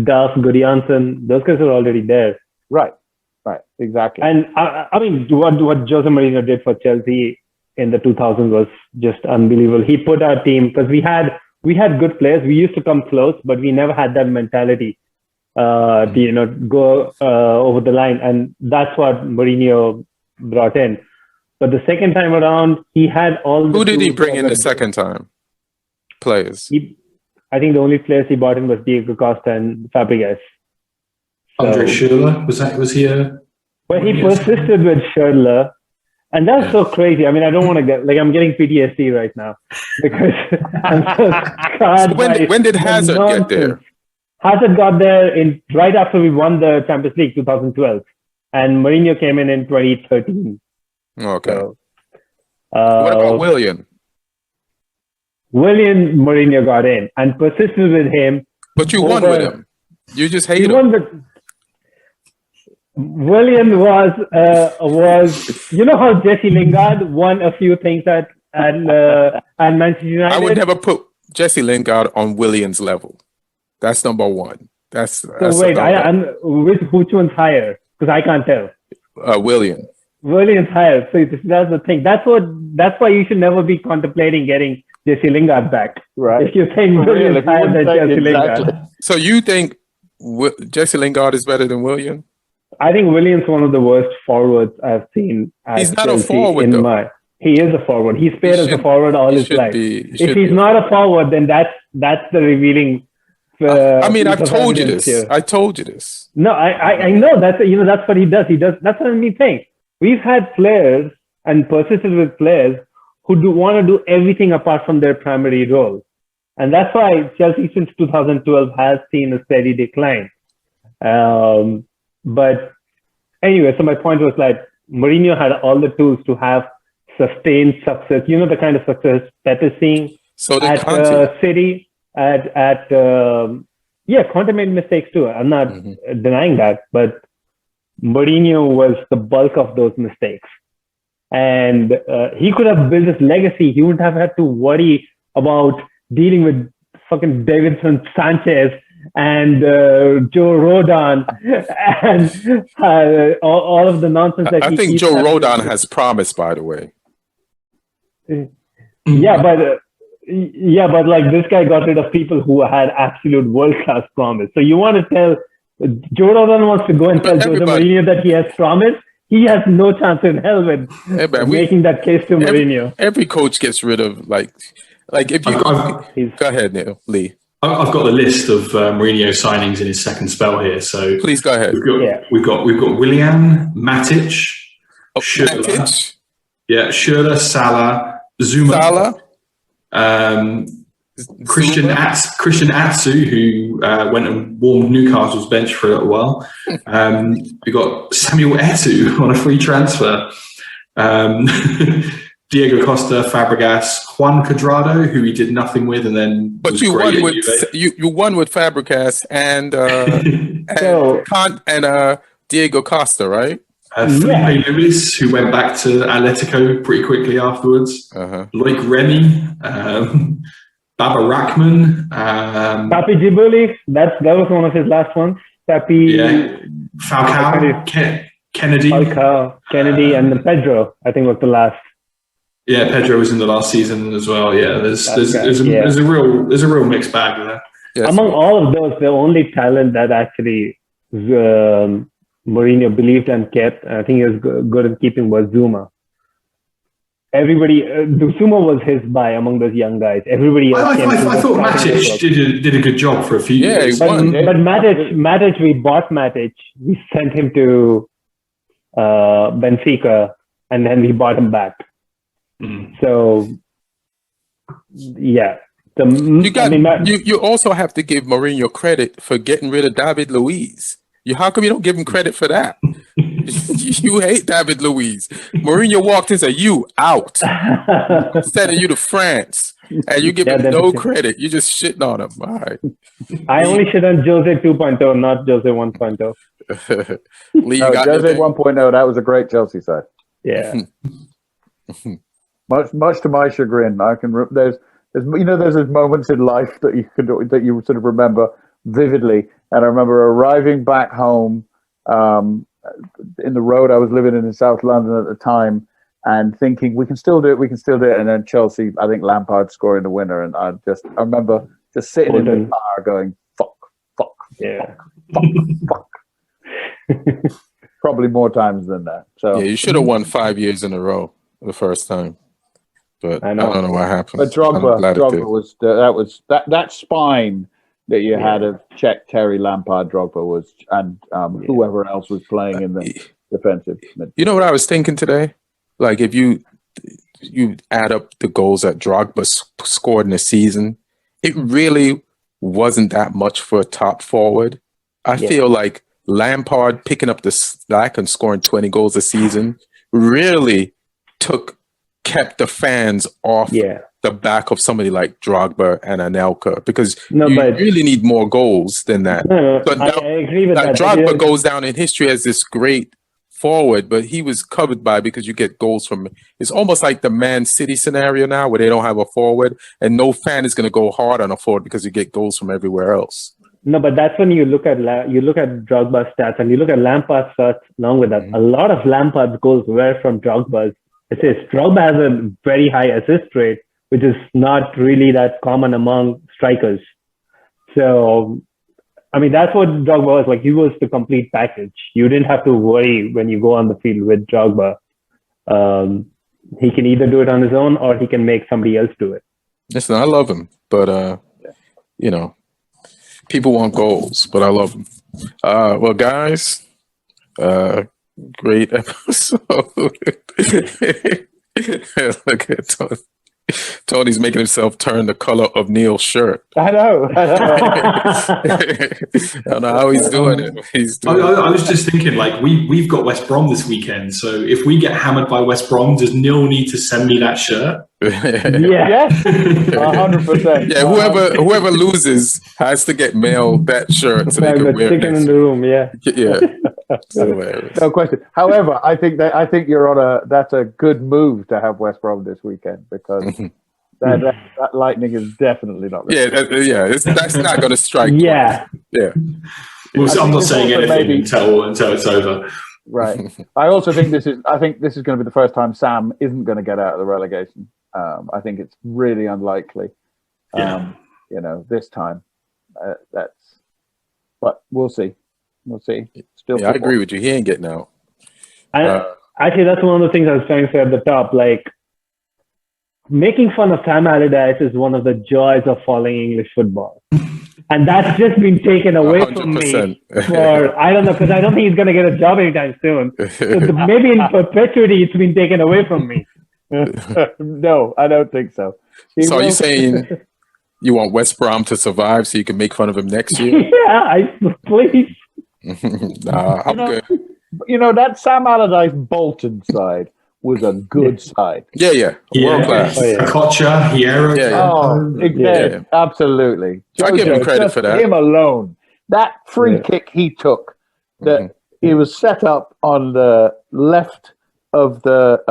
Duff, Gudjonsen, those guys are already there. Right, exactly. And I mean, what Jose Mourinho did for Chelsea in the 2000s was just unbelievable. He put our team, because we had good players. We used to come close, but we never had that mentality to go over the line, and that's what Mourinho brought in. But the second time around, he had all. Who did he bring in the second time? Players. I think the only players he brought in was Diego Costa and Fabregas. Andre Schürrle, was he a? Well, he persisted with Schürrle. And that's so crazy. I mean, I don't want to get, I'm getting PTSD right now because I'm so scarred. So when did Hazard get there? Hazard got there right after we won the Champions League 2012. And Mourinho came in 2013. Okay. So, what about Willian? Willian, Mourinho got in and persisted with him. But you won with him. You just hated him. Willian was how Jesse Lingard won a few things at Manchester United. I would never put Jesse Lingard on Willian's level. That's number one. That's wait. Which one's higher? Because I can't tell. Willian. Willian's higher. So that's the thing. That's why you should never be contemplating getting Jesse Lingard back. Right. If you think Willian's higher than Jesse Lingard. So you think Jesse Lingard is better than Willian? I think Willian's one of the worst forwards I've seen. He's not a forward, though. He is a forward. He's played as a forward all his life. If he's not a forward, then that's the revealing. I've told you this. Here. I told you this. No, I know that's what he does. That's what I mean. Saying we've had players and persisted with players who want to do everything apart from their primary role, and that's why Chelsea since 2012 has seen a steady decline. But anyway, so my point was like Mourinho had all the tools to have sustained success. You know, the kind of success that is seeing at City, Conte made mistakes too. I'm not denying that, but Mourinho was the bulk of those mistakes. And he could have built his legacy. He wouldn't have had to worry about dealing with fucking Davinson Sanchez and Joe Rodon and all of the nonsense that I think Joe Rodon has promised, by the way. Yeah, but like this guy got rid of people who had absolute world-class promise. So you want to tell Joe Rodon wants to go and tell Jose Mourinho that he has promise? He has no chance in hell with making that case to Mourinho. Every coach gets rid of like if you go ahead, Lee. I've got the list of Mourinho signings in his second spell here. So please go ahead. We've got Willian, Matic, Schürrle. Yeah, Schürrle, Salah, Zuma. Christian Atsu, who went and warmed Newcastle's bench for a little while. We got Samuel Eto'o on a free transfer. Diego Costa, Fabregas, Juan Cuadrado, who he did nothing with, and then. But you won with you won with Fabregas and Diego Costa, right? Felipe Luis, who went back to Atletico pretty quickly afterwards. Loic Remy, Baba Rahman, Papi Djibril. That was one of his last ones. Falcao, Kennedy, and then Pedro. I think was the last. Yeah, Pedro was in the last season as well. Yeah, there's a real mixed bag there. Yes. Among all of those, the only talent that actually Mourinho believed and kept, I think he was good at keeping, was Zuma. Everybody, Zuma was his buy among those young guys. Everybody else I thought Matic did a good job for a few years. But Matic, we bought Matic. We sent him to Benfica, and then we bought him back. So, yeah. You also have to give Mourinho credit for getting rid of David Luiz. How come you don't give him credit for that? You hate David Luiz. Mourinho walked in and said, "You out." Sending you to France. And you give him no credit. You're just shitting on him. All right. I only shit on Jose 2.0, not Jose 1.0. Lee, you got Jose 1.0, that was a great Chelsea side. Yeah. much to my chagrin. There's those moments in life that you sort of remember vividly. And I remember arriving back home in the road I was living in South London at the time, and thinking we can still do it. And then Chelsea, I think Lampard scoring the winner, and I remember just sitting in the car going fuck, yeah, fuck. Probably more times than that. So yeah, you should have won 5 years in a row the first time, but I don't know what happened. But Drogba was that spine that you had of Czech, Terry, Lampard, Drogba was, and whoever else was playing in the defensive. You know what I was thinking today? Like if you add up the goals that Drogba scored in a season, it really wasn't that much for a top forward. I feel like Lampard picking up the slack and scoring 20 goals a season really kept the fans off the back of somebody like Drogba and Anelka, because you really need more goals than that. I agree with that. Drogba goes down in history as this great forward, but he was covered by, because you get goals from, it's almost like the Man City scenario now where they don't have a forward and no fan is going to go hard on a forward because you get goals from everywhere else. No, but that's when you look at Drogba's stats and you look at Lampard's stats along with that. A lot of Lampard's goals were from Drogba's assists. Drogba has a very high assist rate, which is not really that common among strikers. So, I mean, that's what Drogba was like. He was the complete package. You didn't have to worry when you go on the field with Drogba. He can either do it on his own or he can make somebody else do it. Listen, I love him, but people want goals, but I love him. Well, guys, great episode. Look at Tony. Tony's making himself turn the color of Neil's shirt. I know. I don't know how he's doing it. I was just thinking, like, we've got West Brom this weekend, so if we get hammered by West Brom, does Neil need to send me that shirt? Yeah, 100%. Yeah, whoever loses has to get mailed that shirt so they can wear it. In the room, yeah. No question. However, I think you're that's a good move to have West Brom this weekend, because that lightning is definitely not. That's not going to strike. Yeah. Well, I'm not saying anything until it's over. Right. I also think this is going to be the first time Sam isn't going to get out of the relegation. I think it's really unlikely. This time. But we'll see. Still, I agree with you. He ain't getting out. Actually, that's one of the things I was trying to say at the top. Like, making fun of Sam Allardyce is one of the joys of following English football. And that's just been taken away 100%. From me I don't know, because I don't think he's going to get a job anytime soon. So maybe in perpetuity, it's been taken away from me. No, I don't think so. So are you saying you want West Brom to survive so you can make fun of him next year? Yeah, please. Nah, I'm good. That Sam Allardyce Bolton side was a good side. Yeah. World class. Kocha, Hierro. Absolutely. I give him credit for that. Him alone. That free kick he took, that he was set up on the left of the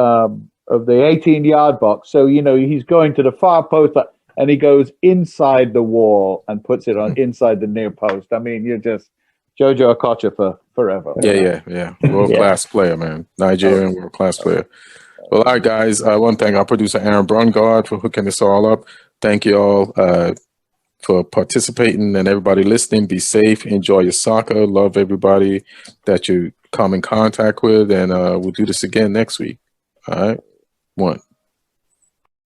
18-yard box. So, he's going to the far post and he goes inside the wall and puts it on inside the near post. I mean, you're just Jojo Okocha for forever. Yeah. World-class player, man. Nigerian world-class player. Well, all right, guys. One thing, our producer, Aaron Brungardt, for hooking this all up. Thank you all for participating, and everybody listening. Be safe. Enjoy your soccer. Love everybody that you come in contact with, and we'll do this again next week. All right? 1.